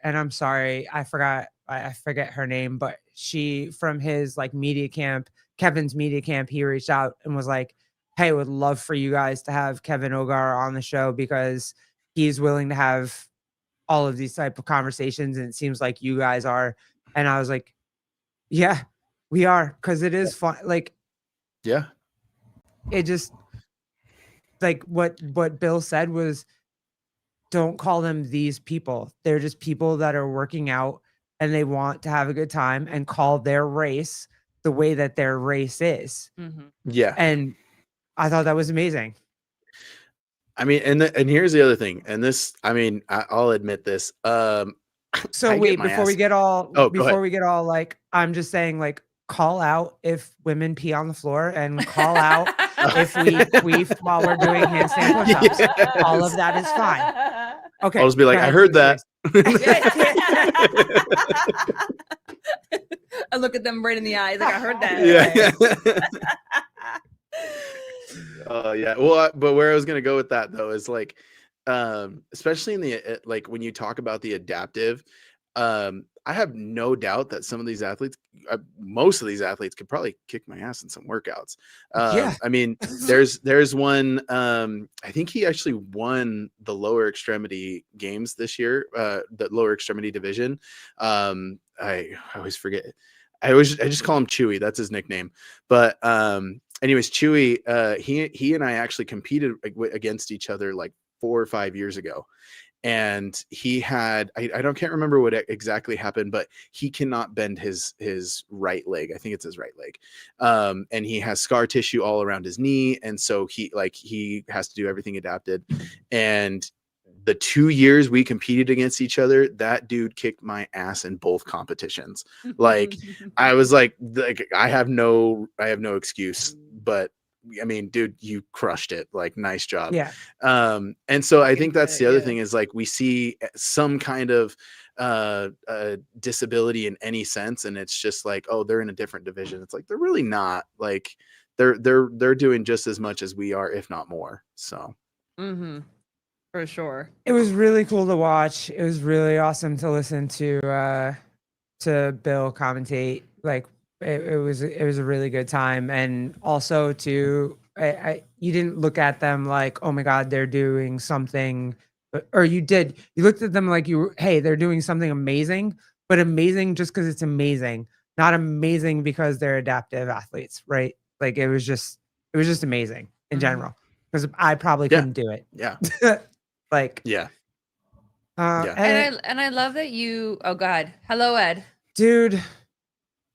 I'm sorry, I forget her name, but she, from his like media camp, Kevin's media camp, he reached out and was like, hey, would love for you guys to have Kevin Ogar on the show because he's willing to have all of these type of conversations. And it seems like you guys are. And I was like, yeah, we are. Cause it is fun. Like, it just, like what Bill said was, don't call them these people. They're just people that are working out and they want to have a good time, and call their race the way that their race is. Yeah. And I thought that was amazing. I mean, and here's the other thing. And this, I mean, I'll admit this. So wait, before we get all like, I'm just saying, like, call out if women pee on the floor, and call out if we queef while we're doing handstand push-ups. Yes. All of that is fine. Okay. I'll just be like, I heard that. I look at them right in the eyes, like I heard that. Yeah. Yeah. Well, but where I was gonna go with that though is like, especially in the like when you talk about the adaptive, I have no doubt that some of these athletes, most of these athletes, could probably kick my ass in some workouts. Yeah. I mean, there's one. I think he actually won the lower extremity games this year, the lower extremity division. I always forget. I just call him Chewy. That's his nickname. But anyways, Chewy, he and I actually competed against each other like 4 or 5 years ago. And he had, I can't remember what exactly happened, but he cannot bend his right leg. I think it's his right leg. And he has scar tissue all around his knee. And so he has to do everything adapted. And the 2 years we competed against each other, that dude kicked my ass in both competitions. Like I was like I have no excuse, but I mean, dude, you crushed it. Like, nice job. Yeah. And so I think that's the other Yeah. thing is like we see some kind of disability in any sense, and it's just like, oh, they're in a different division. It's like they're really not. Like they're doing just as much as we are, if not more. So For sure. It was really cool to watch. It was really awesome to listen to Bill commentate. Like it was a really good time, and also to you didn't look at them like, oh my god, they're doing something, or you did. You looked at them like hey, they're doing something amazing, but amazing just because it's amazing, not amazing because they're adaptive athletes, right? Like it was just amazing in general, because I probably couldn't do it. Yeah. Like Yeah. And I love that you. Oh God, hello Ed. Dude,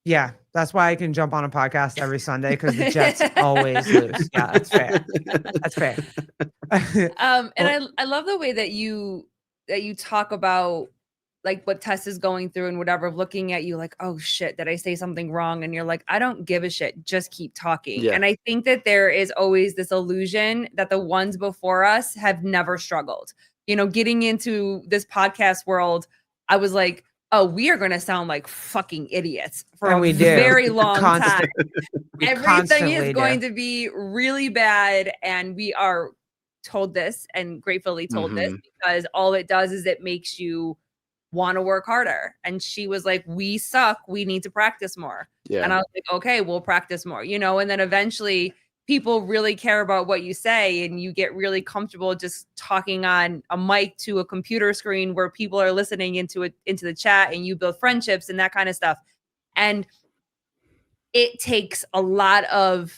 yeah, that's why I can jump on a podcast every Sunday, because the Jets always lose. Yeah, that's fair. That's fair. And I love the way that you talk about like what Tess is going through and whatever, looking at you like, oh shit, did I say something wrong? And you're like, I don't give a shit, just keep talking. Yeah. And I think that there is always this illusion that the ones before us have never struggled. You know, getting into this podcast world, I was like, oh, we are going to sound like fucking idiots for And a we do. very long time. We Everything constantly is do. going to be really bad, and we are told this and gratefully told this, because all it does is it makes you want to work harder. And she was like, we suck, we need to practice more. Yeah. And I was like, okay, we'll practice more, you know. And then eventually people really care about what you say, and you get really comfortable just talking on a mic to a computer screen where people are listening into the chat, and you build friendships and that kind of stuff. And it takes a lot of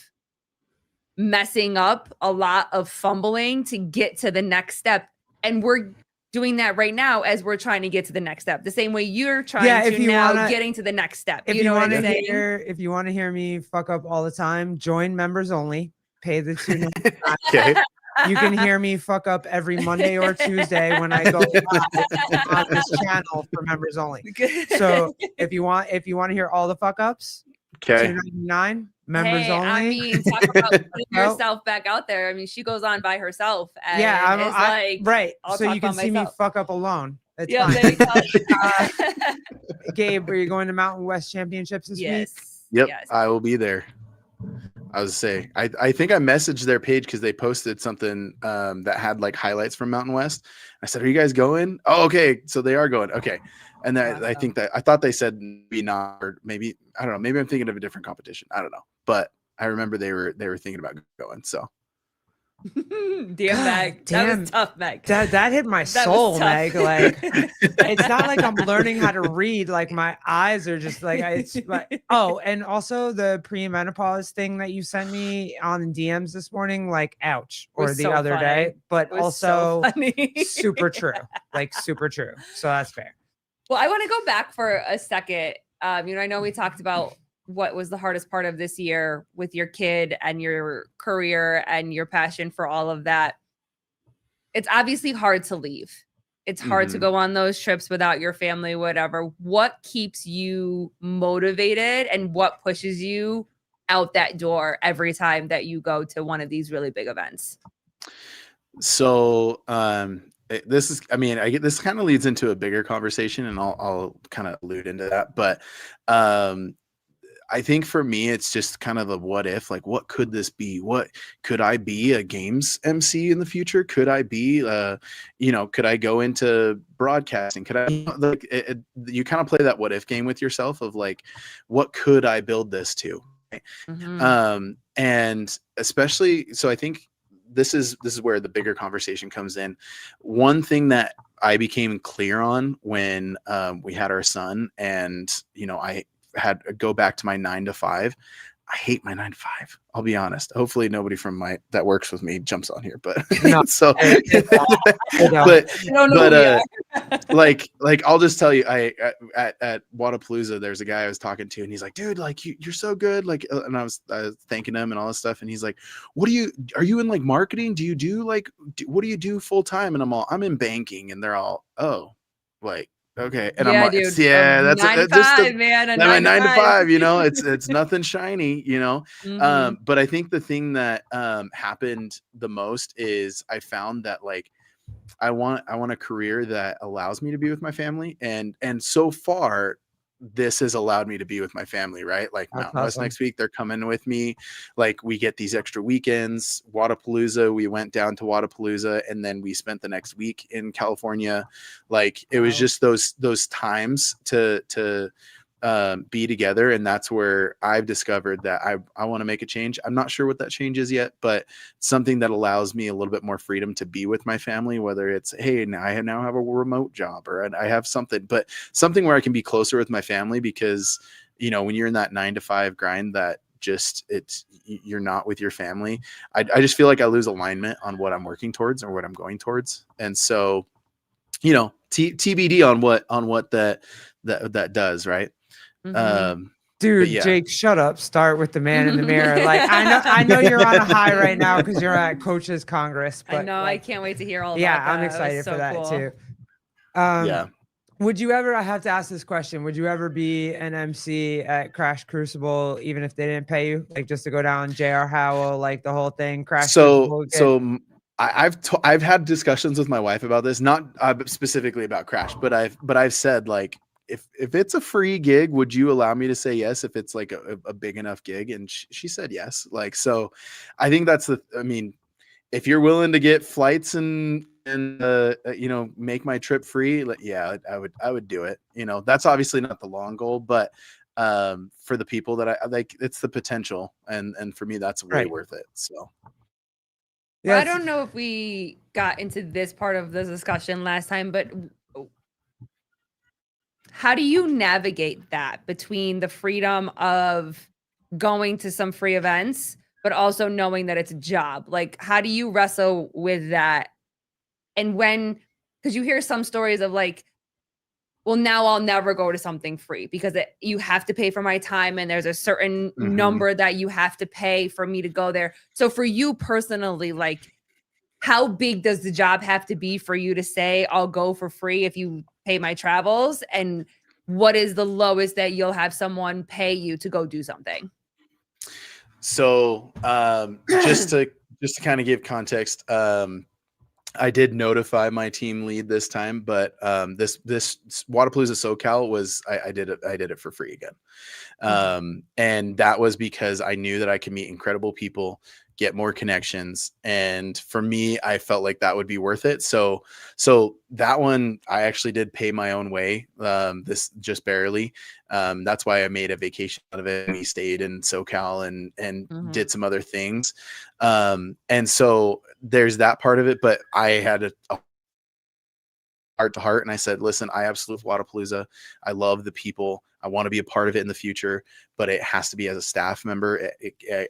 messing up, a lot of fumbling to get to the next step. And we're doing that right now as we're trying to get to the next step. The same way you're trying to now getting to the next step. If you know what I'm saying? If you want to hear me fuck up all the time, join members only. Pay the $2.99. Okay. You can hear me fuck up every Monday or Tuesday when I go live on this channel for members only. So if you want to hear all the fuck ups, Okay. $2.99, members only. I mean, talk about putting yourself back out there. I mean, she goes on by herself. And right. I'll so you can see myself. me fuck up alone. It's Yeah, fine. there you go. Gabe, are you going to Mountain West Championships this week? Yep, Yes. I will be there. I was say I think I messaged their page because they posted something that had like highlights from Mountain West. I said, "Are you guys going?" Oh, okay, so they are going. Okay, and then I think that I thought they said maybe not, or maybe I don't know. Maybe I'm thinking of a different competition. I don't know, but I remember they were thinking about going. So. Damn, Meg. That was tough, Meg. That hit my soul, Meg. Like, it's not like I'm learning how to read. Like, my eyes are just like, it's like, oh, and also the premenopause thing that you sent me on DMs this morning, like, ouch, or the other day, but also super true, like super true. So that's fair. Well, I want to go back for a second. I know we talked about what was the hardest part of this year with your kid and your career and your passion for all of that. It's obviously hard to leave. It's hard to go on those trips without your family, whatever. What keeps you motivated and what pushes you out that door every time that you go to one of these really big events? So, this is, I mean, this kind of leads into a bigger conversation, and I'll kind of allude into that, but, I think for me, it's just kind of the what if, like, what could this be? What could I be a games MC in the future? Could I be, could I go into broadcasting? Could I, like, you kind of play that what if game with yourself of like, what could I build this to? Right? And especially, so I think this is where the bigger conversation comes in. One thing that I became clear on when we had our son, and I had to go back to my 9 to 5. I hate my 9 to 5. I'll be honest. Hopefully nobody from that works with me jumps on here, but No. so, like I'll just tell you, I at Wadapalooza, there's a guy I was talking to, and he's like, dude, like you're so good. Like, and I was thanking him and all this stuff. And he's like, are you in like marketing? Do you do like, what do you do full time? And I'm in banking, and they're all, oh, like, okay. And I'm like, dude, that's 9 to 5, man. My 9 to 5, it's nothing shiny, but I think the thing that happened the most is I found that like I want a career that allows me to be with my family, and so far this has allowed me to be with my family, right? Like That's Mountain West awesome. next week, they're coming with me. Like we get these extra weekends. Wadapalooza, we went down to Wadapalooza, and then we spent the next week in California. Like it was just those times to be together, and that's where I've discovered that I want to make a change. I'm not sure what that change is yet, but something that allows me a little bit more freedom to be with my family, whether it's, hey, now I now have a remote job, or I have something where I can be closer with my family, because when you're in that 9 to 5 grind, that you're not with your family. I just feel like I lose alignment on what I'm working towards or what I'm going towards. And so TBD on what that does, right? Dude, yeah. Jake, shut up. Start with the man in the mirror. Like I know you're on a high right now because you're at Coaches Congress. But I know, like, I can't wait to hear all about yeah, that. I'm excited so for that cool. too. Yeah. Would you ever, I have to ask this question, would you ever be an MC at Crash Crucible, even if they didn't pay you? Like just to go down J.R. Howell, like the whole thing, Crash Crucible? So I've had discussions with my wife about this, not specifically about Crash, but I've said, like, if it's a free gig, would you allow me to say yes if it's like a big enough gig? And she said yes. Like, so I think if you're willing to get flights and make my trip free, yeah, I would do it. That's obviously not the long goal, but for the people that I like, it's the potential, and for me, that's way worth it. So yeah, I don't know if we got into this part of the discussion last time, but how do you navigate that between the freedom of going to some free events, but also knowing that it's a job? Like, how do you wrestle with that? And because you hear some stories of like, well, now I'll never go to something free because you have to pay for my time, and there's a certain number that you have to pay for me to go there. So for you personally, like, how big does the job have to be for you to say, I'll go for free if you pay my travels? And what is the lowest that you'll have someone pay you to go do something? So just to kind of give context, I did notify my team lead this time, but this Wadapalooza SoCal was I did it for free again. And that was because I knew that I could meet incredible people, get more connections, and for me, I felt like that would be worth it. So that one I actually did pay my own way, this just barely. That's why I made a vacation out of it. We stayed in SoCal and did some other things. And so there's that part of it, but I had a heart to heart, and I said, listen, I absolutely love Wadapalooza. I love the people. I want to be a part of it in the future, but it has to be as a staff member.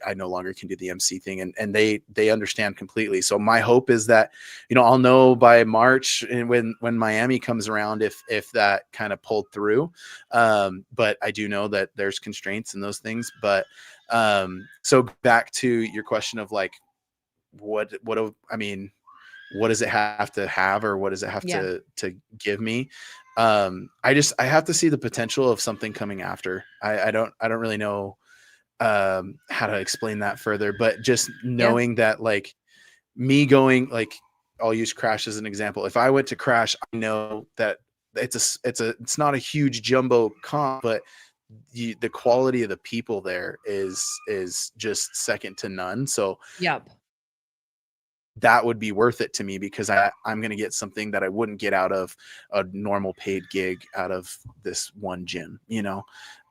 I no longer can do the MC thing, and they understand completely. So my hope is that, I'll know by March, and when Miami comes around, if that kind of pulled through. But I do know that there's constraints in those things. But so back to your question of like, what does it have to have, or what does it have to give me? I have to see the potential of something coming after. I don't really know how to explain that further, but just knowing that, like, me going, like, I'll use Crash as an example. If I went to Crash, I know that it's not a huge jumbo comp, but the quality of the people there is just second to none. So Yep. that would be worth it to me, because I'm going to get something that I wouldn't get out of a normal paid gig out of this one gym, you know?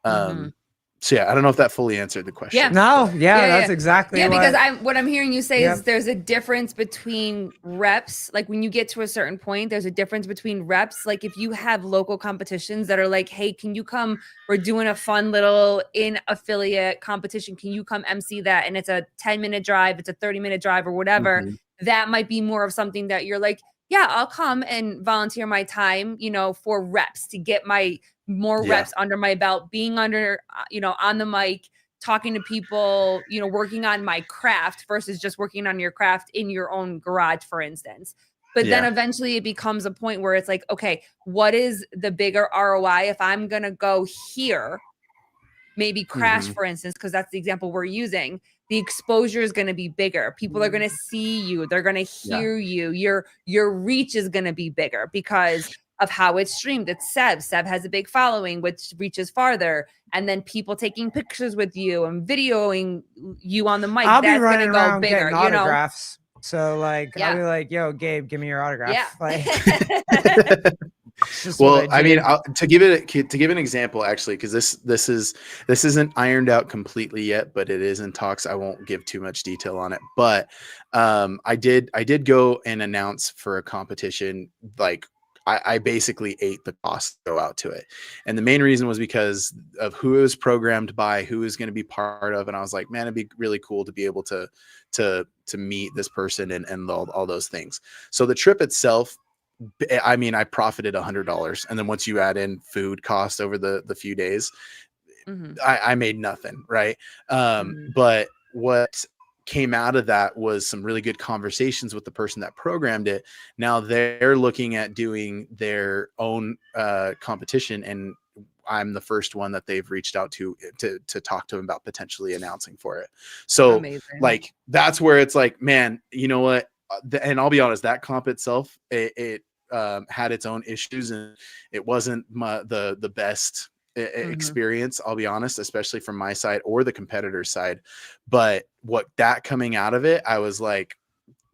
Mhm. So yeah, I don't know if that fully answered the question. No, but- yeah, Yeah, that's yeah. exactly Yeah, because what. what I'm hearing you say Yep. is there's a difference between reps. Like when you get to a certain point, there's a difference between reps. Like if you have local competitions that are like, hey, can you come? We're doing a fun little in affiliate competition. Can you come MC that? And it's a 10-minute drive, it's a 30-minute drive or whatever. Mhm. That might be more of something that you're like, yeah, I'll come and volunteer my time, you know, for reps to get my more Yeah. reps under my belt, being under, you know, on the mic, talking to people, you know, working on my craft versus just working on your craft in your own garage, for instance. But then Yeah. eventually it becomes a point where it's like, okay, what is the bigger ROI if I'm going to go here, maybe crash, Mhm. for instance, because that's the example we're using. The exposure is going to be bigger. People are going to see you. They're going to hear you. Your reach is going to be bigger because of how it's streamed. It's Sev. Sev has a big following, which reaches farther. And then people taking pictures with you and videoing you on the mic. I'll be That's going to running go around bigger, getting you know? autographs. So like, Yeah. I'll be like, "Yo, Gabe, give me your autograph." Yeah. Like, it's just what Well, I mean, do. to give an example, actually, because this isn't ironed out completely yet, but it is in talks. I won't give too much detail on it, but I did go and announce for a competition. Like I basically ate the cost to go out to it, and the main reason was because of who it was programmed by, who is going to be part of, and I was like, man, it'd be really cool to be able to meet this person and all those things. So the trip itself, I mean, I profited $100, and then once you add in food cost over the few days, Mhm. I made nothing, right? Mhm. But what came out of that was some really good conversations with the person that programmed it. Now they're looking at doing their own competition, and I'm the first one that they've reached out to talk to them about potentially announcing for it. So Amazing. like that's where it's like, man, you know what? And I'll be honest, that comp itself, it had its own issues, and it wasn't the best experience, I'll be honest, especially from my side or the competitor's side. But what that coming out of it, I was like,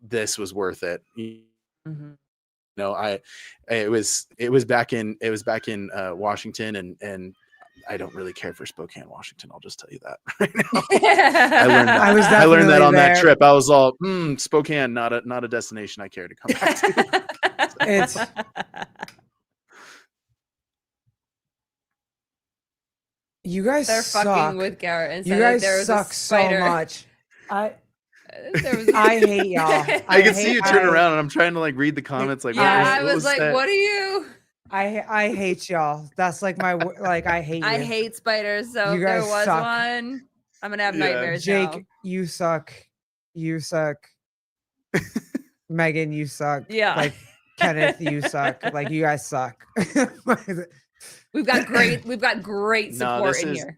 this was worth it. Mhm. No, it was back in Washington, and I don't really care for Spokane, Washington. I'll just tell you that right now. I learned that. I was I learned that definitely on that there. trip. I was all, Spokane, not a destination I care to come back to. It's you guys They're suck. fucking with Garrett and You said like guys there was a suck so spider. much. There was I hate y'all. I can see you turn around, and I'm trying to like read the comments. Like, yeah, I what was like, that? what are you? I hate y'all. That's like my like. I hate you. I hate spiders. So You if there guys was suck. one, I'm gonna have Yeah. nightmares Jake, now. you suck. You suck. Megan, you suck. Yeah. Like Kenneth, you suck. Like you guys suck. We've got great No, support this in is- here.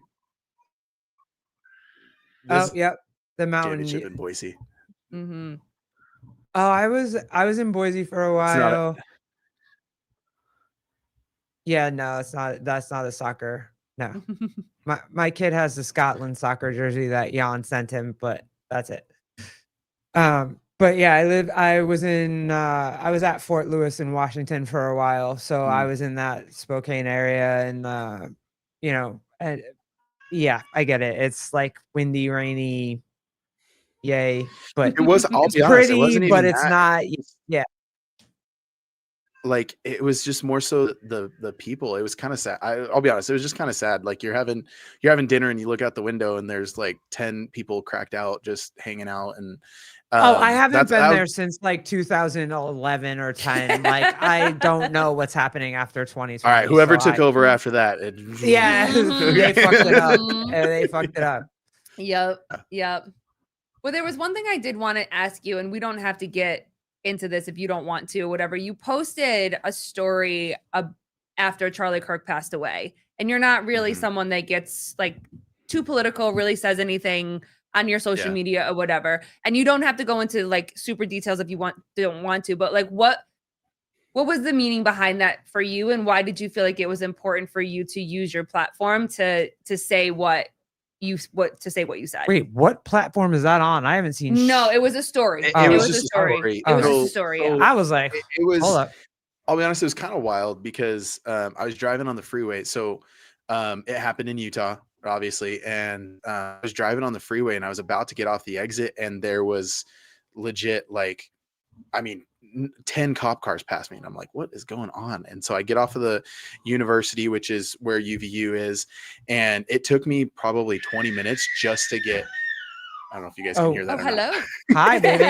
Oh, yep. The mountain. Championship in Boise. Mm-hmm. Oh, I was in Boise for a It's not while. Yeah, no, it's not. That's not a soccer. No, my kid has the Scotland soccer jersey that Jan sent him, but that's it. But yeah, I was at Fort Lewis in Washington for a while, so I was in that Spokane area, and you know, and yeah, I get it. It's like windy, rainy, yay, but It was. I'll it's be honest. It pretty, wasn't but even it's that. not. Yeah, Like it was just more so the people. It was kind of sad. I'll be honest. It was just kind of sad. Like you're having dinner, and you look out the window, and there's like 10 people cracked out, just hanging out. And I haven't been that there since like 2011 or 10. Like I don't know what's happening after 2020. all right. Whoever so took over after that, yeah, they fucked it up. They fucked it up. Yep. Well, there was one thing I did want to ask you, and we don't have to get into this if you don't want to, whatever. You posted a story after Charlie Kirk passed away, and you're not really someone that gets like too political, really says anything on your social media or whatever. And you don't have to go into like super details if you don't want to, but like what what was the meaning behind that for you, and why did you feel like it was important for you to use your platform to say what you said? Wait, what platform is that on? I haven't seen. No, it was a story. It was was just a a story. story. It was Okay. just a story. Yeah. I was like, it was. hold up. I'll be honest, it was kind of wild because I was driving on the freeway. So it happened in Utah, obviously. And I was driving on the freeway and I was about to get off the exit. And there was legit, like, I mean, 10 cop cars passed me. And I'm like, what is going on? And so I get off of the university, which is where UVU is. And it took me probably 20 minutes just to get. I don't know if you guys can hear that Oh, or hello. not. Hi, baby.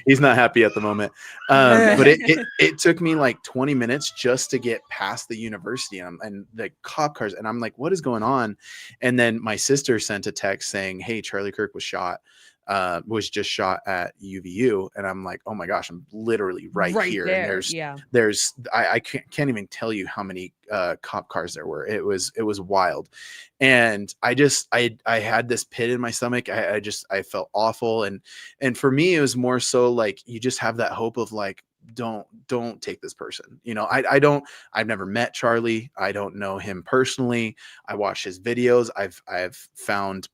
He's not happy at the moment. But it took me like 20 minutes just to get past the university and the cop cars. And I'm like, what is going on? And then my sister sent a text saying, hey, Charlie Kirk was just shot at UVU. And I'm like, oh my gosh, I'm literally right here. There. And there's I can't even tell you how many cop cars there were. It was wild. And I had this pit in my stomach. I felt awful. And for me, it was more so like, you just have that hope of like, don't take this person. You know, I've never met Charlie. I don't know him personally. I watch his videos. I found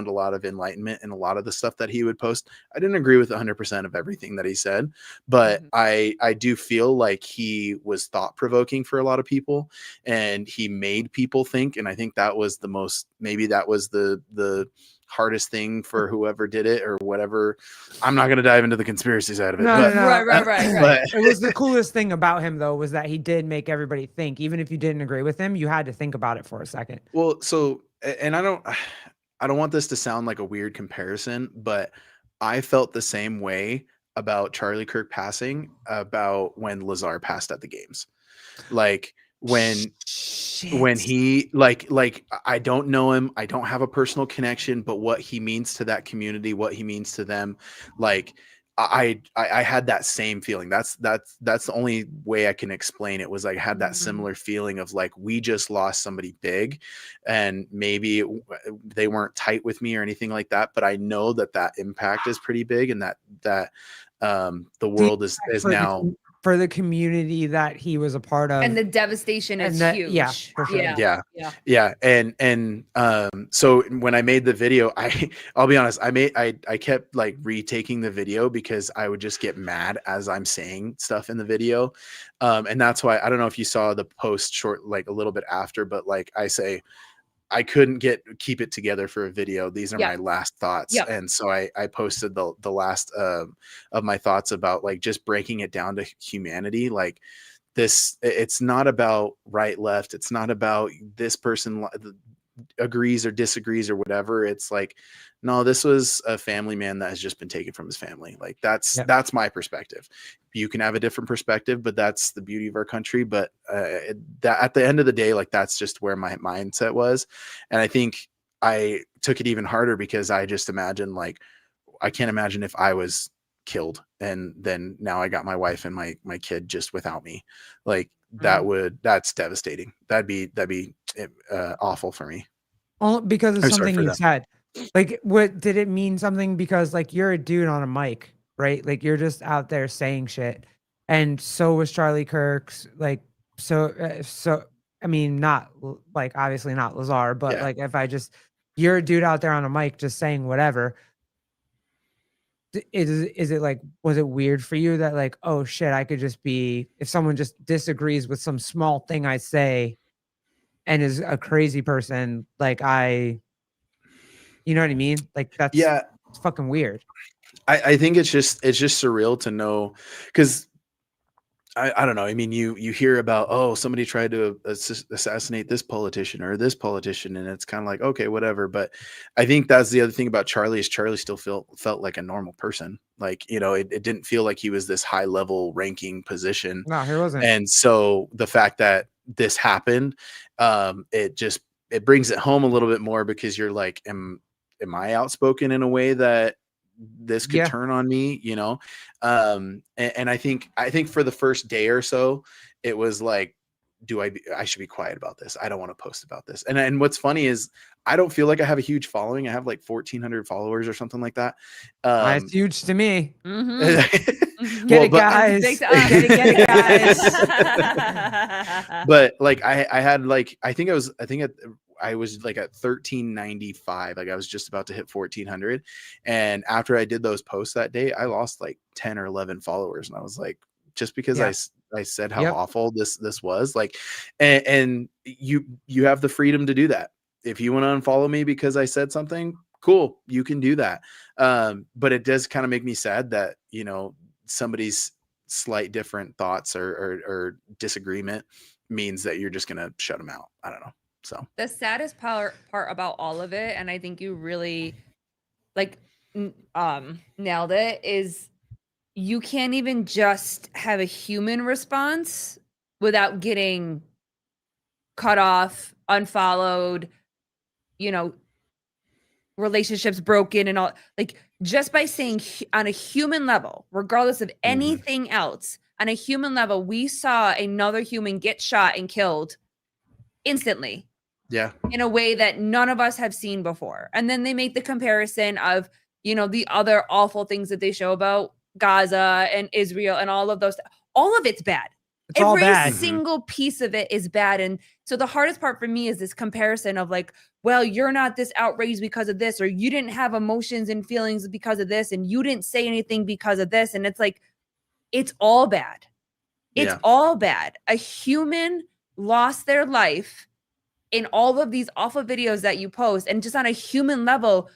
a lot of enlightenment in a lot of the stuff that he would post. I didn't agree with 100% of everything that he said, but I do feel like he was thought provoking for a lot of people and he made people think. And I think that was the hardest thing for whoever did it or whatever. I'm not going to dive into the conspiracy side of it. No. Right. It was the coolest thing about him, though, was that he did make everybody think. Even if you didn't agree with him, you had to think about it for a second. Well, so, and I don't want this to sound like a weird comparison, but I felt the same way about Charlie Kirk passing about when Lazar passed at the games. Like when he like I don't know him, I don't have a personal connection, but what he means to that community, what he means to them, like I had that same feeling. That's the only way I can explain it. Was like, I had that similar feeling of like, we just lost somebody big, and maybe they weren't tight with me or anything like that, but I know that impact is pretty big, and that the world is now for the community that he was a part of, and the devastation is huge. Yeah, for sure. Yeah. And so when I made the video, I'll be honest, I kept like retaking the video because I would just get mad as I'm saying stuff in the video. And that's why, I don't know if you saw the post short, like a little bit after, but like I say, I couldn't keep it together for a video. These are my last thoughts. And so I posted the last of my thoughts about like just breaking it down to humanity. Like this, it's not about right, left. It's not about this person agrees or disagrees or whatever. It's like, no, this was a family man that has just been taken from his family. Like that's my perspective. You can have a different perspective, but that's the beauty of our country. But at the end of the day, like that's just where my mindset was. And I think I took it even harder because I just imagined, like, I can't imagine if I was killed and then now I got my wife and my kid just without me. Like that's devastating. That'd be awful for me. Well, because of something you said. Like, what did it mean? Something because like you're a dude on a mic, right? Like you're just out there saying shit, and so was Charlie Kirk's. Like so I mean, not like obviously not Lazar, but like if you're a dude out there on a mic just saying whatever. Is it like, was it weird for you that like, oh shit, I could just be, if someone just disagrees with some small thing I say and is a crazy person, like you know what I mean? Like it's fucking weird. I think it's just surreal to know, because I don't know. I mean, you hear about, oh, somebody tried to assassinate this politician or this politician, and it's kind of like, okay, whatever. But I think that's the other thing about Charlie is Charlie still felt like a normal person. Like, you know, it didn't feel like he was this high level ranking position. No, he wasn't. And so the fact that this happened, it brings it home a little bit more, because you're like, am I outspoken in a way that this could turn on me, you know? And I think for the first day or so, it was like, I should be quiet about this. I don't want to post about this. And what's funny is I don't feel like I have a huge following. I have like 1,400 followers or something like that. It's huge to me. Mm-hmm. Get Well, it, but guys. Big to us. Get it, guys. but like I had like I was like at 1,395. Like I was just about to hit 1,400, and after I did those posts that day, I lost like 10 or 11 followers, and I was like, just because Yeah. I said how Yep. awful this was, like, and you have the freedom to do that. If you want to unfollow me because I said something, cool, you can do that. But it does kind of make me sad that, you know, somebody's slight different thoughts or disagreement means that you're just gonna shut them out. I don't know. So The saddest part about all of it, and I think you really like nailed it, is you can't even just have a human response without getting cut off, unfollowed, you know, relationships broken and all. Like, just by saying on a human level, regardless of anything else, on a human level, we saw another human get shot and killed instantly. yeah. In a way that none of us have seen before. And then they make the comparison of, you know, the other awful things that they show about Gaza and Israel and all of those. All of it's bad. It's all bad. Single piece of it is bad. And so the hardest part for me is this comparison of like, well, you're not this outraged because of this, or you didn't have emotions and feelings because of this, and you didn't say anything because of this. And it's like, it's all bad. It's all bad. A human lost their life in all of these awful videos that you post, and just on a human level,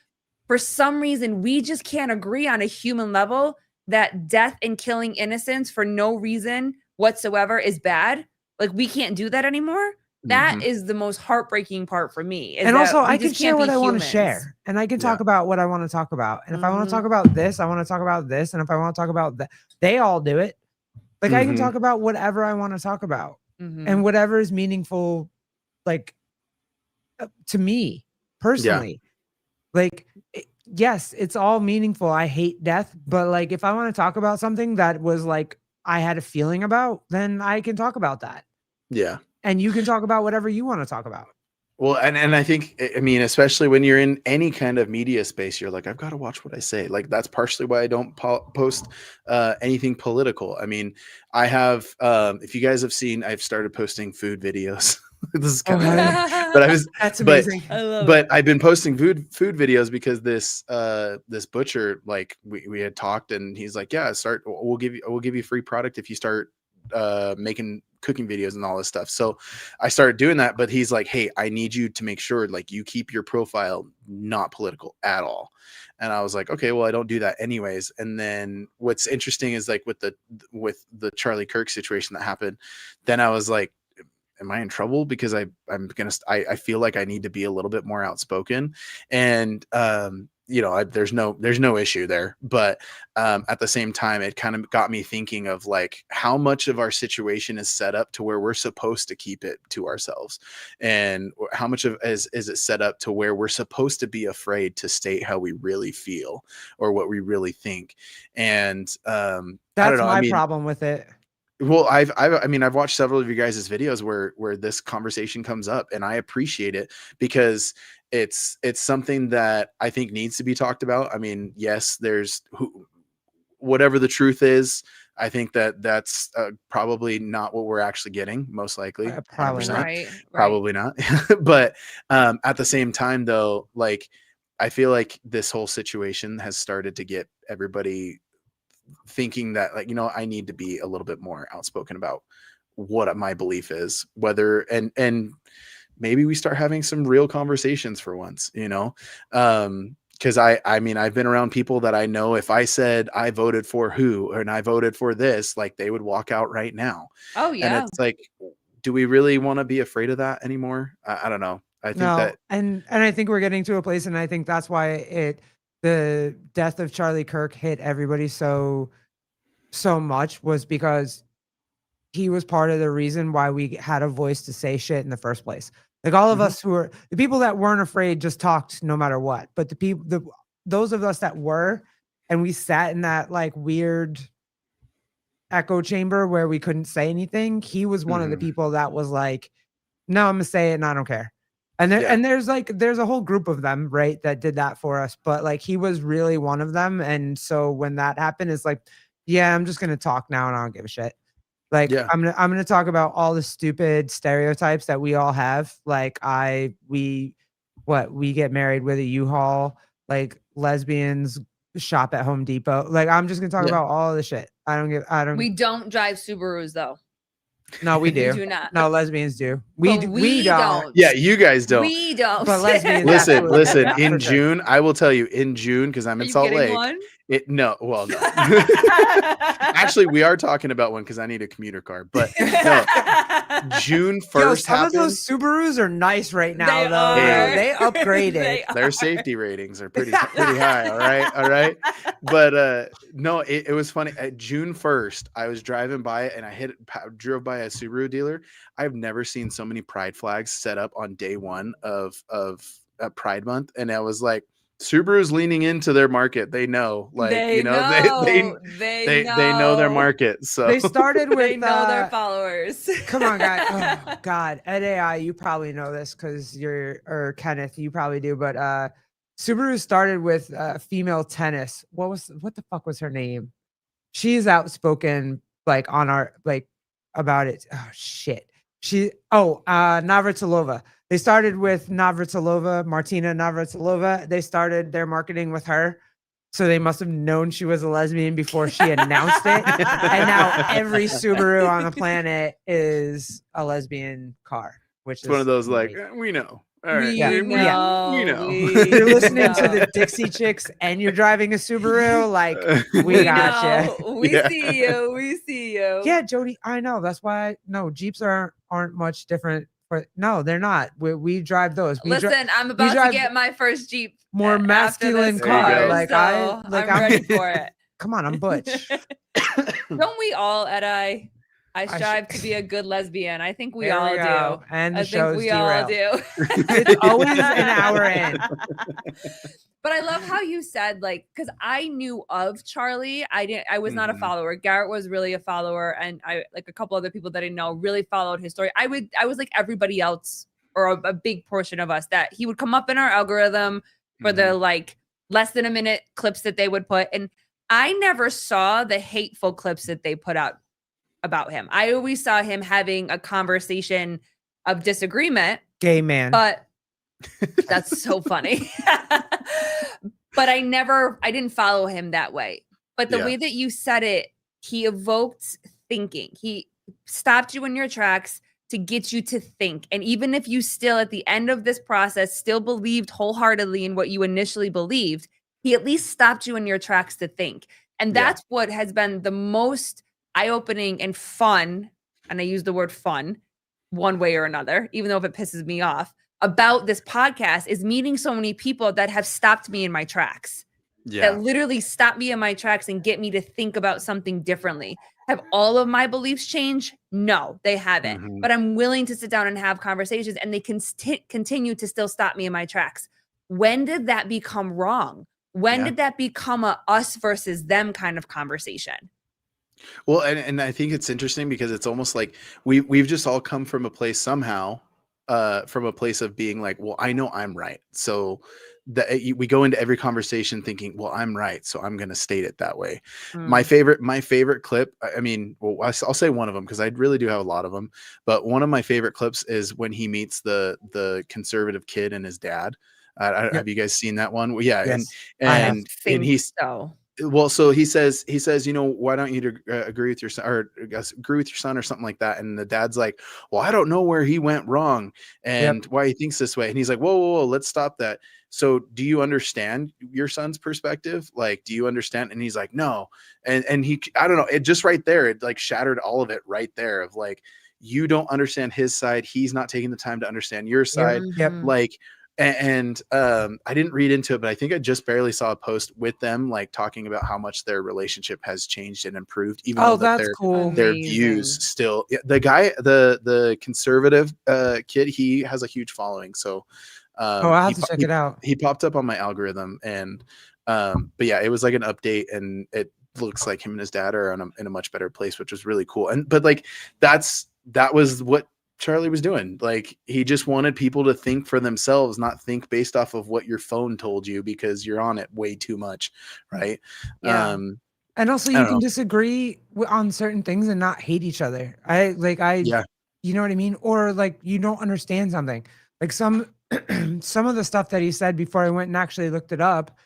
for some reason, we just can't agree on a human level that death and killing innocents for no reason whatsoever is bad. Like, we can't do that anymore. That is the most heartbreaking part for me. And also, I can share what I want to share, and I can talk about what I want to talk about. And if I want to talk about this, I want to talk about this. And if I want to talk about that, they all do it. Like, I can talk about whatever I want to talk about, and whatever is meaningful, like, to me personally. Like, yes, it's all meaningful. I hate death, but like, if I want to talk about something that was like I had a feeling about, then I can talk about that. Yeah. And you can talk about whatever you want to talk about. Well, and I think, I mean, especially when you're in any kind of media space, you're like, I've got to watch what I say. Like, that's partially why I don't post anything political. I mean, I have, if you guys have seen, I've started posting food videos. This is kind of, but that's amazing. But I've been posting food videos because this butcher, like we had talked, and he's like, yeah, we'll give you free product if you start making cooking videos and all this stuff. So I started doing that, but he's like, hey, I need you to make sure like you keep your profile not political at all. And I was like, okay, well, I don't do that anyways. And then what's interesting is like with the Charlie Kirk situation that happened, then I was like, am I in trouble? Because I feel like I need to be a little bit more outspoken. And you know, there's no issue there, but at the same time, it kind of got me thinking of like how much of our situation is set up to where we're supposed to keep it to ourselves, and how much of is it set up to where we're supposed to be afraid to state how we really feel or what we really think. And that's I don't know, my problem with it. Well, I've watched several of you guys' videos where this conversation comes up, and I appreciate it because it's something that I think needs to be talked about. I mean, yes, there's whatever the truth is. I think that's probably not what we're actually getting, most likely. Probably not. Probably not. But at the same time, though, like I feel like this whole situation has started to get everybody thinking that, like, you know, I need to be a little bit more outspoken about what my belief is, whether and maybe we start having some real conversations for once, you know. Because I mean, I've been around people that I know, if I said I voted for who and I voted for this, like they would walk out right now. Oh yeah. And it's like, do we really want to be afraid of that anymore? I don't know. I think that and I think we're getting to a place, and I think that's why the death of Charlie Kirk hit everybody so much, was because he was part of the reason why we had a voice to say shit in the first place. Like, all of us who were the people that weren't afraid just talked no matter what. But those of us that were, and we sat in that like weird echo chamber where we couldn't say anything. He was one of the people that was like, no, I'm gonna say it and I don't care. And Yeah. there's a whole group of them, right, that did that for us. But like he was really one of them. And so when that happened, it's like, yeah, I'm just gonna talk now and I don't give a shit. Like Yeah. I'm gonna talk about all the stupid stereotypes that we all have. Like we get married with a U-Haul, like lesbians shop at Home Depot. Like I'm just gonna talk Yeah. about all the shit. We don't drive Subarus though. No, we do. We do not. No, lesbians do. But We don't. Yeah, you guys don't. We don't. But lesbians Listen, absolutely do, listen. yeah, In for sure. June, I will tell you. In June, because I'm Are in you Salt getting Lake. one? No. Actually, we are talking about one because I need a commuter car. But no, June 1st Yo, some happened. of those Subarus are nice right now, They though. are. They upgraded. They Their are. safety ratings are pretty high. All right. But no, it was funny. At June 1st, I was driving by it and I drove by a Subaru dealer. I've never seen so many pride flags set up on day one of Pride Month, and I was like, Subaru's leaning into their market. They know, like, They you know, know. they know their market. So They started with They know their followers. come on, guys. Oh God, Ed AI, you probably know this because or Kenneth, you probably do. But Subaru started with female tennis. What the fuck was her name? She's outspoken, like on our like about it. Oh shit. Navratilova. They started with Navratilova, Martina Navratilova. They started their marketing with her. So they must have known she was a lesbian before she announced it. And now every Subaru on the planet is a lesbian car, which it's one of those like, great. we know. All right. We Yeah. know. We know. You're listening to know. the Dixie Chicks and you're driving a Subaru, like we gotcha. know. We Yeah. see you. We see you. Yeah, Jody, I know. That's why Jeeps aren't much different. No, they're not. We drive those. Listen, I'm about to drive get my first Jeep. more after masculine this There you car. go. Like so I'm ready for it. Come on, I'm butch. Don't we all, Edi? I sh- strive to be a good lesbian. I think we There all we go. do. And the I think show's we all derailed. do. It's always an hour in. But I love how you said, like, because I knew of Charlie. I was not a Mhm. follower. Garrett was really a follower, and I like a couple other people that I know really followed his story. I was like everybody else, or a big portion of us, that he would come up in our algorithm for the like less than a minute clips that they would put. And I never saw the hateful clips that they put out about him. I always saw him having a conversation of disagreement. Gay man. But that's so funny. But I didn't follow him that way. But the way that you said it, he evoked thinking. He stopped you in your tracks to get you to think. And even if you still at the end of this process still believed wholeheartedly in what you initially believed, he at least stopped you in your tracks to think. And that's what has been the most eye-opening and fun, and I use the word fun one way or another, even though if it pisses me off, about this podcast is meeting so many people that have stopped me in my tracks. That literally stop me in my tracks and get me to think about something differently. Have all of my beliefs changed? No, they haven't. Mhm. But I'm willing to sit down and have conversations, and they can continue to still stop me in my tracks. When did that become wrong? When did that become a us versus them kind of conversation? Well, and I think it's interesting because it's almost like we've just all come from a place somehow, from a place of being like, well, I know I'm right. So we go into every conversation thinking, well, I'm right, so I'm going to state it that way. My favorite clip, I mean, well, I'll say one of them because I really do have a lot of them, but one of my favorite clips is when he meets the conservative kid and his dad. Have you guys seen that one? Well, yeah. Yes, and he's so. Well, so he says, you know, why don't you agree with your son or agree with your son or something like that? And the dad's like, well, I don't know where he went wrong and why he thinks this way. And he's like, whoa, let's stop that. So do you understand your son's perspective? Like, do you understand? And he's like, no. And he, I don't know. It just right there, it like shattered all of it right there of like, you don't understand his side. He's not taking the time to understand your side. Like, and I didn't read into it, but I think I just barely saw a post with them like talking about how much their relationship has changed and improved, even though that's cool. Their views still. The guy, the conservative kid, he has a huge following. So I'll have to check it out. He popped up on my algorithm, and but yeah, it was like an update, and it looks like him and his dad are in a much better place, which was really cool. And but like that was what Charlie was doing. Like, he just wanted people to think for themselves, not think based off of what your phone told you, because you're on it way too much, right? Yeah. And also, I you don't can know. disagree on certain things and not hate each other. Yeah. You know what I mean? Or like you don't understand something. Like some of the stuff that he said before I went and actually looked it up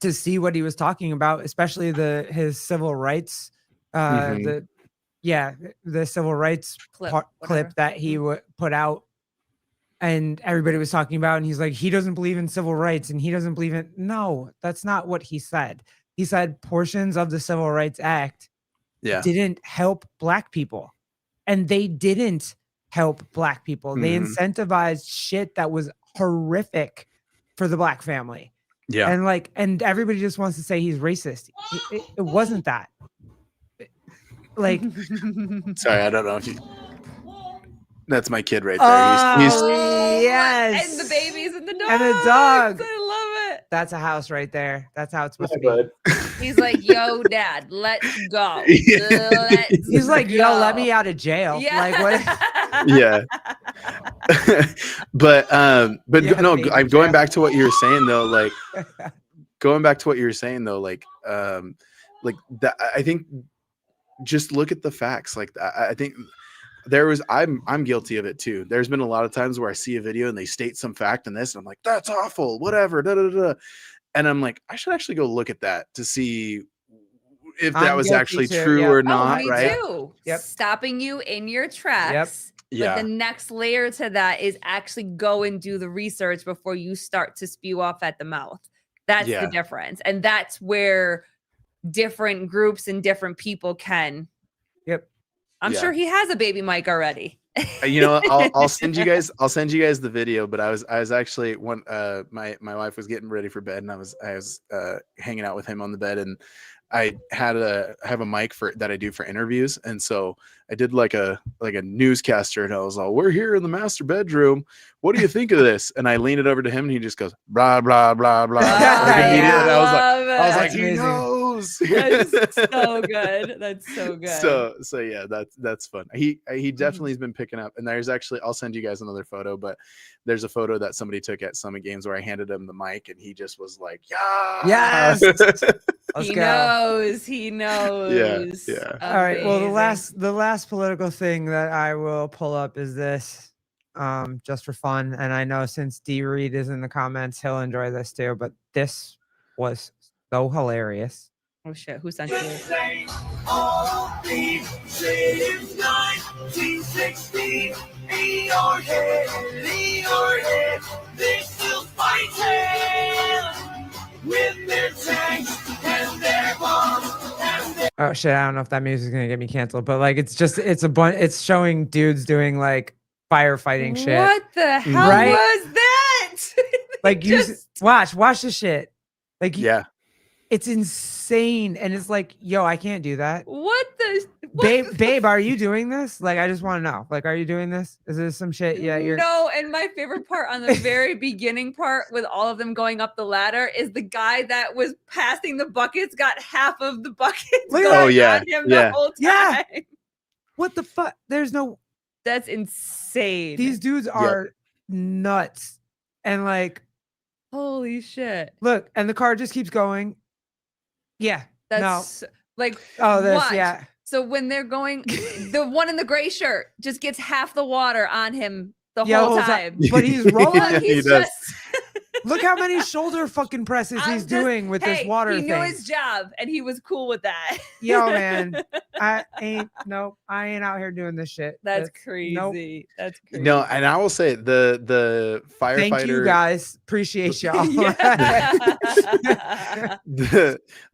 to see what he was talking about, especially his civil rights, Mhm. the civil rights Clip, clip whatever. that he put out, and everybody was talking about, and he's like, he doesn't believe in civil rights, and he doesn't believe in. No, that's not what he said. He said portions of the Civil Rights Act Yeah. didn't help black people, and they didn't help black people. They Mhm. incentivized shit that was horrific for the black family. Yeah. And everybody just wants to say he's racist. It wasn't that. Like, Sorry, I don't know if you. That's my kid right there. He's oh, yes. And the babies and the dogs. And a dog. I love it. That's a house right there. That's how it's supposed to be. He's like, yo, dad, let's go. He's like, yo, let go. me out of jail. Yeah. Like, what? Yeah. but Yeah, no, baby I'm going jail. back to what you were saying though. Like, going back to what you were saying though, like that. I think just look at the facts. Like, I think I'm guilty of it too. There's been a lot of times where I see a video and they state some fact in this, and I'm like, that's awful, whatever, da, da, da, da. And I'm like, I should actually go look at that to see if that I'm was guilty actually too, true yep. or Oh, not, me right? too. Yep. Stopping you in your tracks. Yeah. But the next layer to that is actually go and do the research before you start to spew off at the mouth. That's Yeah. the difference. And that's where different groups and different people can. Yep. I'm Yeah. sure he has a baby mic already. You know, I'll send you guys the video. But I was actually my wife was getting ready for bed, and I was hanging out with him on the bed, and I have a mic that I do for interviews, and so I did like a newscaster, and I was all, we're here in the master bedroom. What do you think of this? And I leaned it over to him, and he just goes blah blah blah blah. Like, immediately, and I was like, That's he amazing. knows. That's so good. That's so good. So yeah, that's fun. He definitely has been picking up, and there's actually, I'll send you guys another photo, but there's a photo that somebody took at Summit Games where I handed him the mic, and he just was like, yeah, Yes. Let's He go. knows. He knows. Yeah. All right. Well, Amazing. the last political thing that I will pull up is this, just for fun. And I know since D Reed is in the comments, he'll enjoy this too. But this was so hilarious. Oh shit! Who sent you? All these since 1916. In your head, they still fighting with their tanks and their bombs and their. Oh shit! I don't know if that music is gonna get me canceled, but like, it's a bunch. It's showing dudes doing like firefighting shit. What the hell Right? was that? Like, you Just- watch this shit. Like, Yeah. it's insane, and it's like, yo, I can't do that. What the? What Babe, are you doing this? Like, I just want to know. Like, are you doing this? Is this some shit? Yeah, you're. No, and my favorite part on the very beginning part with all of them going up the ladder is the guy that was passing the buckets got half of the buckets Look at going that. Oh, yeah, on him yeah. the whole time. Yeah. What the fuck? There's no. That's insane. These dudes are nuts, and like, Holy shit. look, and the car just keeps going. Yeah. That's like Oh, this. watch. Yeah. So when they're going, the one in the gray shirt just gets half the water on him the Yeah, whole the whole time. time. But he's rolling. Look, He he's does. just Look how many shoulder fucking presses I'm he's just- doing with this hey, water he thing. knew his job and he was cool with that. Yo, man, I ain't out here doing this shit. That's Nope. crazy. That's crazy. No, and I will say the firefighter. Thank you guys. Appreciate y'all. Yeah.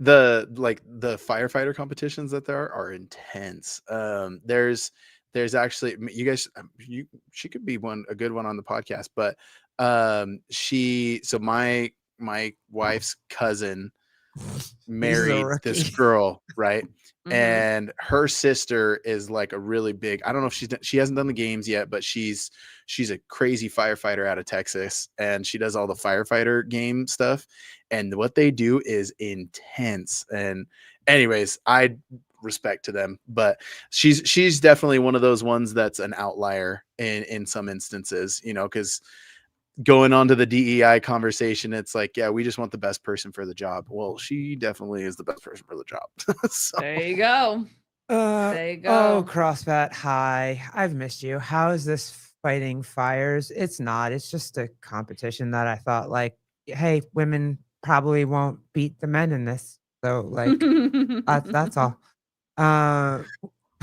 the firefighter competitions that there are intense. There's actually, you guys, she could be a good one on the podcast, but my wife's cousin married this rookie. girl, right? Mhm. And her sister is like a really big, I don't know if she hasn't done the games yet, but she's a crazy firefighter out of Texas, and she does all the firefighter game stuff, and what they do is intense. And anyways, respect to them, but she's definitely one of those ones that's an outlier in some instances, you know, because going on to the DEI conversation, it's like, yeah, we just want the best person for the job. Well, she definitely is the best person for the job. So, There you go. There you Oh, go. CrossFit. Hi, I've missed you. How is this fighting fires? It's not. It's just a competition that I thought, like, hey, women probably won't beat the men in this. So, like, that's all.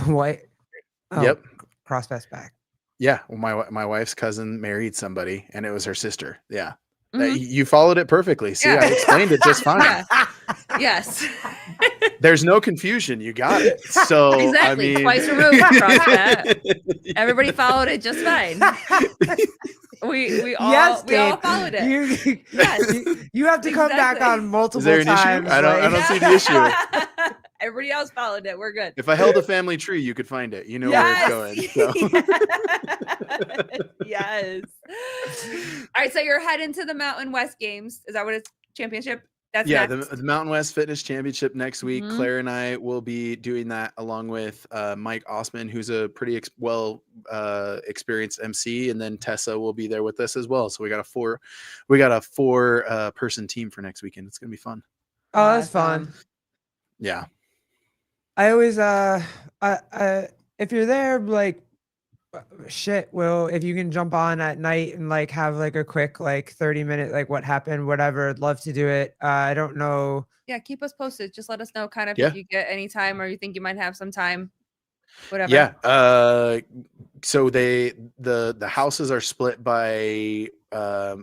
What? Oh, yep. CrossFit's back. Yeah. Well, my wife's cousin married somebody, and it was her sister. Yeah. Mhm. You followed it perfectly. See, Yeah. I explained it just fine. Yeah. Yes. There's no confusion. You got it. So Exactly. I mean, Twice removed across that. Everybody followed it just fine. We all Yes, we all Gabe. followed it. You, Yes. you have to come back Exactly. on multiple Is there an issue? times. I don't like- see the issue. Everybody else followed it. We're good. If I held a family tree, you could find it. You know where it's going. So. Yes. All right. So you're heading to the Mountain West Games. Is that what it's championship? That's Yeah, next. the Mountain West Fitness Championship next week. Mhm. Claire and I will be doing that along with Mike Osman, who's a pretty experienced MC, and then Tessa will be there with us as well. So we got a four person team for next weekend. It's gonna be fun. Oh, that's fun. Awesome. Yeah. I always if you're there, like shit, Will, if you can jump on at night and like have like a quick like 30-minute like what happened, whatever, I'd love to do it. I don't know. Yeah, keep us posted. Just let us know kind of Yeah. if you get any time or you think you might have some time. Whatever. Yeah. So the houses are split by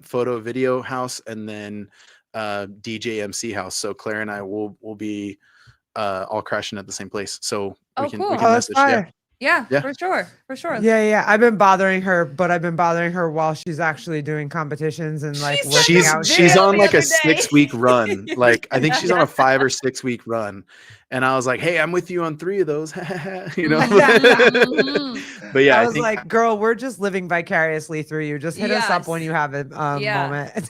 photo video house and then DJ MC house. So Claire and I will be all crashing at the same place. So Oh, we can cool. we Oh, can that's message. Yeah. fire. Yeah, Yeah. for sure. For sure. Yeah. I've been bothering her, but I've been bothering her while she's actually doing competitions and like She's working such a out. She's video on the like a other day. 6-week run. Like I think she's on Yeah. a 5 or 6 week run. And I was like, hey, I'm with you on 3 of those. You know. Mhm. But yeah, I I was think like, girl, we're just living vicariously through you. Just hit us up when Yes. you have a Yeah. moment.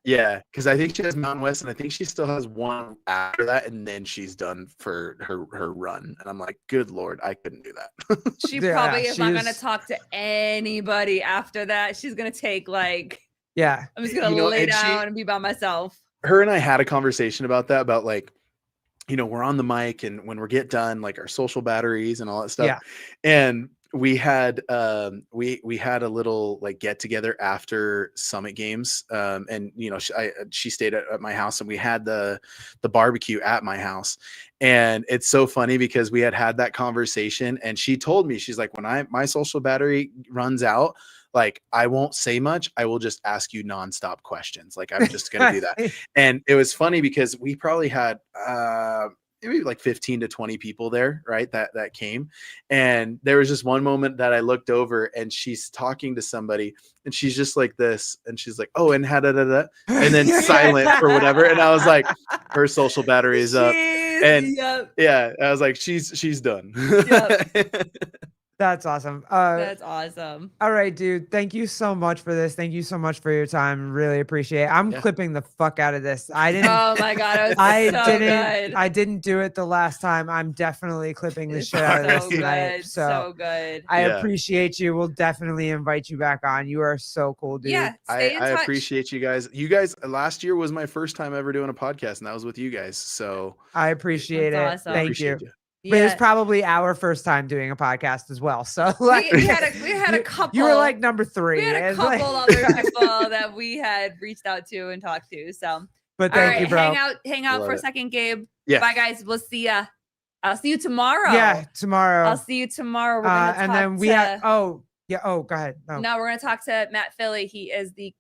yeah, because I think she has Mountain West, and I think she still has one after that, and then she's done for her run. And I'm like, good Lord, I couldn't do that. She Yeah, probably is not going to she's- talk to anybody after that. She's going to take like, Yeah. I'm just going to You know, lay and she- down and be by myself. Her and I had a conversation about that, about like, you know, we're on the mic and when we get done, like our social batteries and all that stuff. Yeah. And we had we had a little like get together after Summit Games. And you know, she stayed at my house and we had the barbecue at my house. And it's so funny because we had that conversation and she told me, she's like, when my social battery runs out, like I won't say much. I will just ask you nonstop questions. Like I'm just gonna do that. And it was funny because we probably had maybe like 15 to 20 people there, right? That came. And there was just one moment that I looked over and she's talking to somebody and she's just like this. And she's like, oh, and and then silent or whatever. And I was like, her social battery is up. And Yep. yeah, I was like, she's done. Yep. That's awesome. That's awesome. All right, dude. Thank you so much for this. Thank you so much for your time. Really appreciate it. I'm Yeah. clipping the fuck out of this. I didn't. Oh my God. It was I so didn't. good. I didn't do it the last time. I'm definitely clipping the It's shit out of so this tonight. good. So So good. I Yeah. appreciate you. We'll definitely invite you back on. You are so cool, dude. Yeah. Stay in I touch. appreciate you guys. You guys, last year was my first time ever doing a podcast, and that was with you guys. So I appreciate That's it. awesome. Thank you. appreciate you. But it was Yeah. probably our first time doing a podcast as well. So like, we had a couple. You were like number 3. we had a It's like- couple other people that we had reached out to and talked to. So but all thank right, you, bro. hang out Love for a it. second, Gabe. Yeah. Bye guys. We'll see ya. I'll see you tomorrow. Yeah, tomorrow. I'll see you tomorrow. We're gonna And talk then we to, have. Oh yeah. Oh, go ahead. No. No, we're gonna talk to Matt Philly. He is the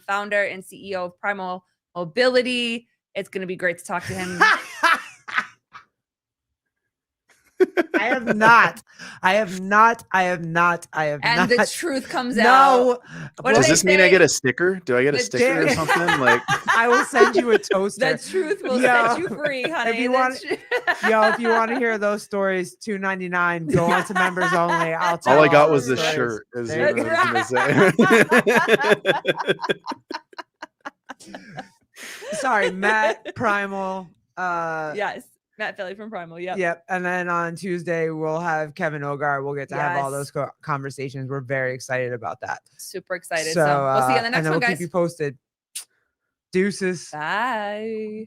founder and CEO of Primal Mobility. It's gonna be great to talk to him. I have not. And not. the truth comes out. No. What do Does they this mean I say? get a sticker? Do I get a The sticker or dick- something? Like, I will send you a toaster. The truth will Yo, set you free, honey. if you The want- tru- Yo, if you want to hear those stories, $2.99. Go on to members only. I'll tell all I got the was the stories. shirt. Is There what you I was gonna say. Sorry, Matt Primal. yes. Matt Philly from Primal. Yep. Yep. And then on Tuesday, we'll have Kevin Ogar. We'll get to have all Yes. those conversations. We're very excited about that. Super excited. So we'll see you on the and next then one, we'll guys. keep you posted. Deuces. Bye.